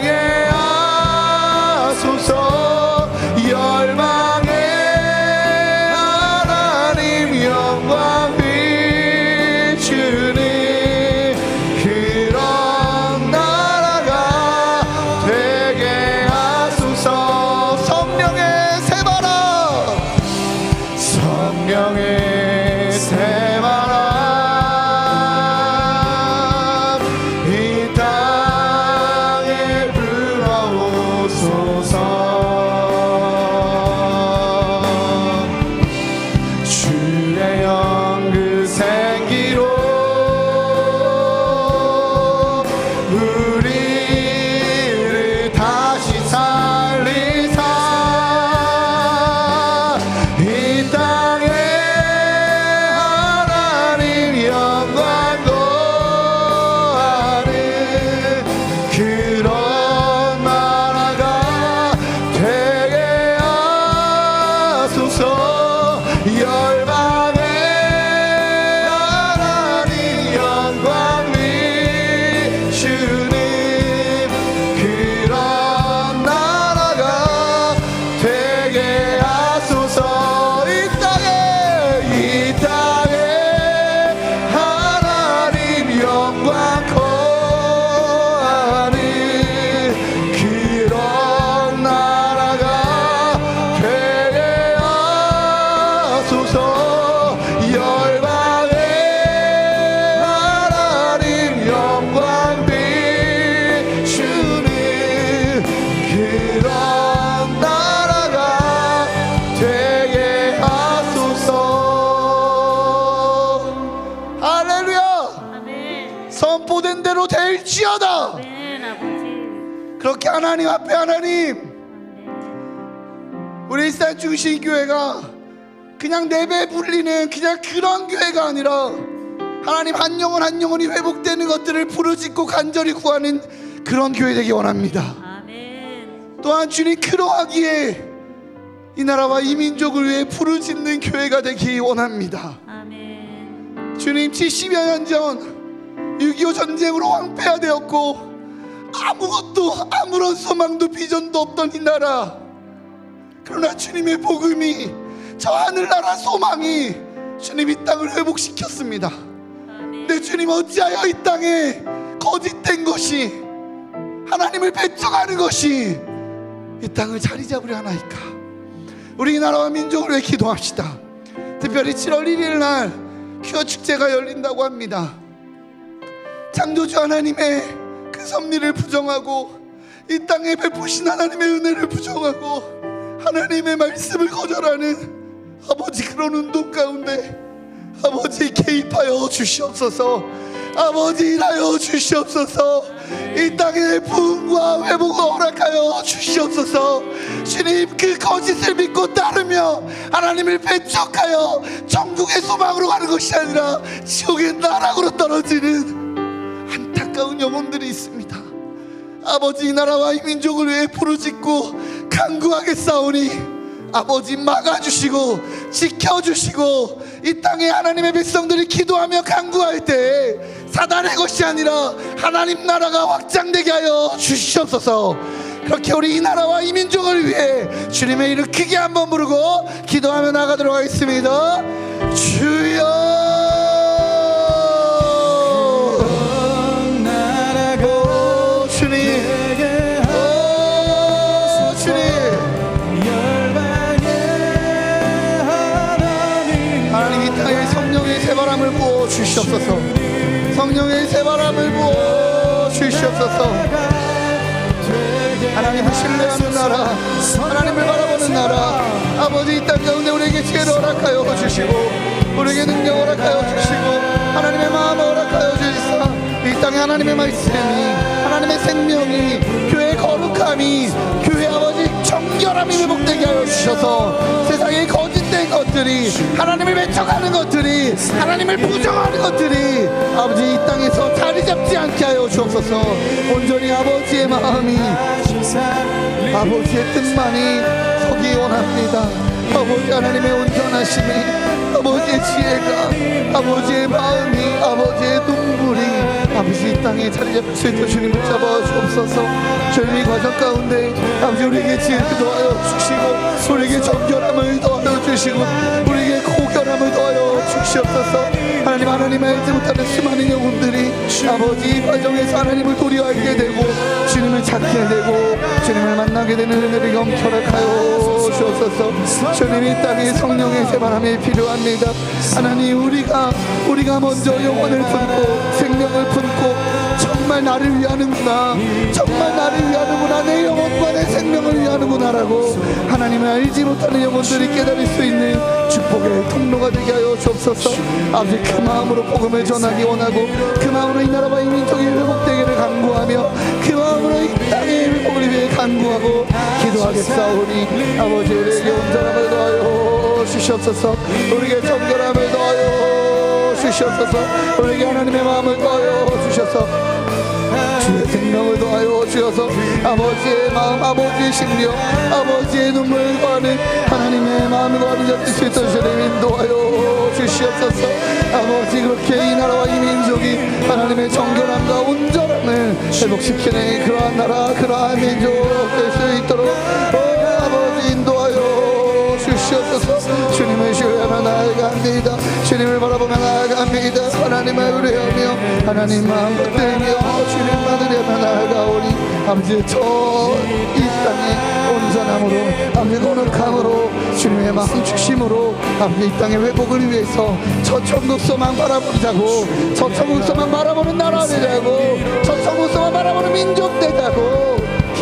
그렇게 하나님 앞에 하나님 우리 일산 중심교회가 그냥 내배 불리는 그냥 그런 교회가 아니라 하나님 한 영혼 한 영혼이 회복되는 것들을 부르짖고 간절히 구하는 그런 교회 되기 원합니다. 아멘. 또한 주님 그러하기에 이 나라와 이 민족을 위해 부르짖는 교회가 되기 원합니다. 아멘. 주님 70여 년 전 6.25 전쟁으로 황폐화되었고 아무것도 아무런 소망도 비전도 없던 이 나라, 그러나 주님의 복음이 저 하늘나라 소망이 주님 이 땅을 회복시켰습니다. 내 주님 어찌하여 이 땅에 거짓된 것이 하나님을 배척하는 것이 이 땅을 자리 잡으려 하나이까. 우리 나라와 민족을 위해 기도합시다. 특별히 7월 1일 날 퀴어 축제가 열린다고 합니다. 창조주 하나님의 그 섭리를 부정하고 이 땅에 베푸신 하나님의 은혜를 부정하고 하나님의 말씀을 거절하는 아버지 그런 운동 가운데 아버지 개입하여 주시옵소서. 아버지 일하여 주시옵소서. 이 땅의 부흥과 회복을 허락하여 주시옵소서. 주님 그 거짓을 믿고 따르며 하나님을 배척하여 천국의 소망으로 가는 것이 아니라 지옥의 나락으로 떨어지는 안타까운 영혼들이 있습니다. 아버지 이 나라와 이 민족을 위해 부르짖고 간구하겠사오니 아버지 막아주시고 지켜주시고 이 땅에 하나님의 백성들이 기도하며 간구할 때 사단의 것이 아니라 하나님 나라가 확장되게 하여 주시옵소서. 그렇게 우리 이 나라와 이 민족을 위해 주님의 이름 크게 한번 부르고 기도하며 나가도록 하겠습니다. 주여 새바람을 부어 주시옵소서. 성령의 새바람을 부어 주시옵소서. 하나님을 신뢰하는 나라, 하나님을 바라보는 나라, 아버지 이 땅 가운데 우리에게 지혜를 허락하여 주시고 우리에게 능력을 허락하여 주시고 하나님의 마음을 허락하여 주시사 이 땅에 하나님의 말씀이 하나님의 생명이 교회의 거룩함이 교회 아버지 정결함이 회복되게 하여 주셔서 세상에 거짓된 것들이 하나님을 배척하는 것들이 하나님을 부정하는 것들이 아버지 이 땅에서 자리 잡지 않게 하여 주옵소서. 온전히 아버지의 마음이 아버지의 뜻만이 서기 원합니다. 아버지 하나님의 온전하심이 아버지의 지혜가 아버지의 마음이 아버지의 눈물이 아버지 이 땅에 자리 잡힐 수 있도록 주님 붙잡아 주옵소서. 주님 이 과정 가운데 아버지 우리에게 지혜를 더하여 주시고 우리에게 정결함을 더하여 주시고 우리에게 고결함을 더하여 주시옵소서. 하나님 알지 못하는 수많은 영혼들이 아버지 이 과정에서 하나님을 도리하게 되고 주님을 찾게 되고 주님을 만나게 되는 은혜를 경철하여 주옵소서. 주님 이 땅에 성령의 새바람이 필요합니다. 하나님 우리가 먼저 영혼을 품고 생명을 품고 정말 나를 위하는구나, 정말 나를 위하는구나, 내 영혼과 내 생명을 위하는구나라고 하나님을 알지 못하는 영혼들이 깨달을 수 있는 축복의 통로가 되게 하여 주옵소서. 아버지 그 마음으로 복음을 전하기 원하고 그 마음으로 이 나라와 이 민족이 회복되기를 간구하며 그 마음으로 이 땅의 회복을 위해 간구하고 기도하겠사오니 아버지 우리에게 온전함을 더하여 주시옵소서. 우리에게 정결함을 더하여 주시옵소서. 우리에게 하나님의 마음을 더하여 주셔서 주의 생명을 더하여 주셔서 아버지의 마음, 아버지의 심령, 아버지의 눈물을 더하는 하나님의 마음을 더하는 자들 수 있도록 주님 인도하여 주시옵소서. 아버지 그렇게 이 나라와 이 민족이 하나님의 정결함과 온전함을 회복시키는 그러한 나라, 그러한 민족 될 수 있도록 아버지 인도하여 주시옵소서. 주님을 신뢰하며 나아갑니다. 주님을 바라보며 나아갑니다. 하나님을 의뢰하며 하나님 마음 붙들며 주님만을 향해 나아가오니 아버지 저 이 땅의 온전함으로 아버지 거룩함으로 주님의 마음 중심으로 아버지 이 땅의 회복을 위해서 저 천국 소망 바라보자고, 저 천국 소망 바라보는 나라 되자고, 저 천국 소망 바라보는 민족 되자고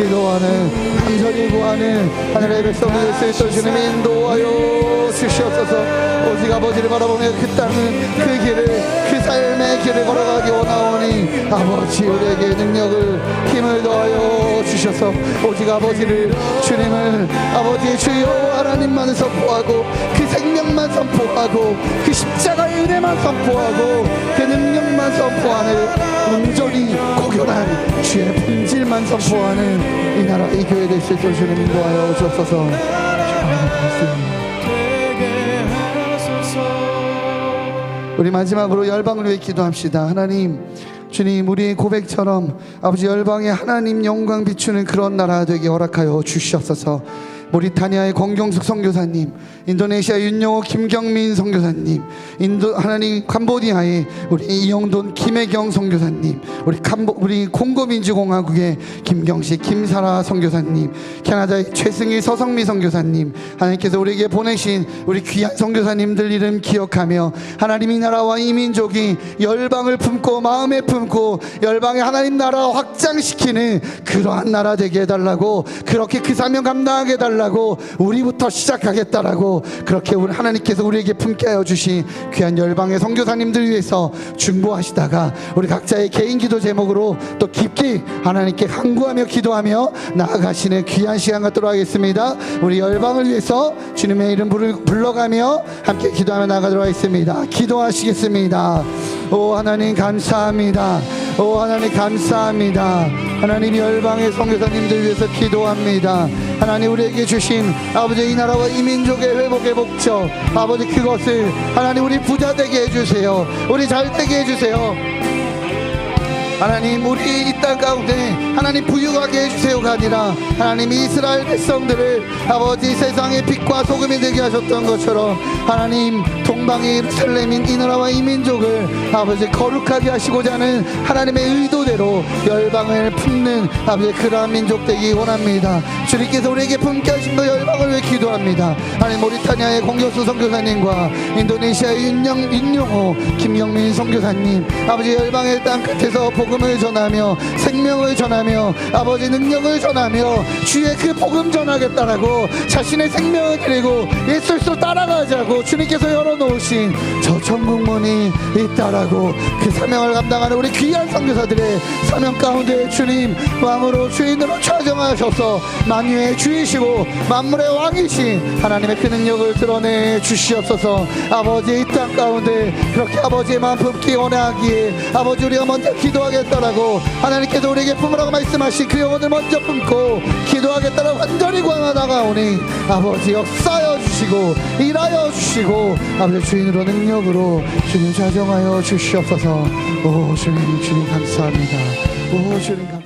기도하는 간절히 구하는 하늘의 백성들 될 수 있도록 주님 인도하여 주시옵소서. 오직 아버지를 바라보며 그 땅은 그 길을 그 삶의 길을 걸어가기 원하오니 아버지 우리에게 능력을 힘을 더하여 주셔서 오직 아버지를 주님을 아버지 주여 하나님만을 선포하고 그 생명만 선포하고 그 십자가의 은혜만 선포하고 그 능력만 선포하는 온전히 고결한 주의 본질만 선포하는 이 나라 이 교회 될 수 있도록 주님 인도하여 주옵소서. 우리 마지막으로 열방을 위해 기도합시다. 하나님 주님 우리의 고백처럼 아버지 열방에 하나님 영광 비추는 그런 나라 되게 허락하여 주시옵소서. 모리타니아의 권경숙 선교사님, 인도네시아 윤영호 김경민 선교사님, 하나님 캄보디아의 우리 이영돈 김혜경 선교사님, 우리 콩고 민주공화국의 김경식 김사라 선교사님, 캐나다의 최승희 서성미 선교사님, 하나님께서 우리에게 보내신 우리 귀한 선교사님들 이름 기억하며 하나님 이 나라와 이 민족이 열방을 품고 마음에 품고 열방의 하나님 나라 확장시키는 그러한 나라 되게 해달라고, 그렇게 그 사명 감당하게 해달라고, 우리부터 시작하겠다라고 그렇게 우리 하나님께서 우리에게 품게 하여 주신 귀한 열방의 선교사님들 위해서 중보하시다가 우리 각자의 개인 기도 제목으로 또 깊게 하나님께 간구하며 기도하며 나아가시는 귀한 시간 갖도록 하겠습니다. 우리 열방을 위해서 주님의 이름 불러가며 함께 기도하며 나가도록 하겠습니다. 기도하시겠습니다. 오 하나님 감사합니다. 오 하나님 감사합니다. 하나님 열방의 선교사님들 위해서 기도합니다. 하나님 우리에게 주신 아버지 이 나라와 이 민족의 회복의 목적 아버지 그것을 하나님 우리 부자 되게 해주세요. 우리 잘 되게 해주세요. 하나님 우리 이 땅 가운데 하나님 부유하게 해주세요가 아니라 하나님 이스라엘 백성들을 아버지 세상의 빛과 소금이 되게 하셨던 것처럼 하나님 동방의 예루살렘인 이 나라와 이 민족을 아버지 거룩하게 하시고자 하는 하나님의 의도대로 열방을 품는 아버지 그러한 민족 되기 원합니다. 주님께서 우리에게 품게 하신 그 열방을 위해 기도합니다. 하나님 모리타니아의 공격수 선교사님과 인도네시아의 윤영호 김영민 선교사님 아버지 열방의 땅 끝에서 복음을 전하며 생명을 전하며 아버지 능력을 전하며 주의 그 복음 전하겠다라고 자신의 생명을 드리고 예수로 따라가자고 주님께서 열어놓으신 저 천국문이 있다라고 그 사명을 감당하는 우리 귀한 선교사들의 사명 가운데 주님 왕으로 주인으로 차정하셔서 만유의 주이시고 만물의 왕이신 하나님의 그 능력을 드러내 주시옵소서. 아버지 이 땅 가운데 그렇게 아버지의 마음 품기 원하기에 아버지 우리가 먼저 기도하겠다라고 하나님께서 우리에게 품으라고 말씀하신 그 영혼을 먼저 품고 기도하겠다라고 간절히 구하나가오니 아버지 역사하여 주시고 일하여 주시고 아버지 주인으로 능력으로 주님 자정하여 주시옵소서. 오 주님 감사합니다. 오 주님 감사합니다.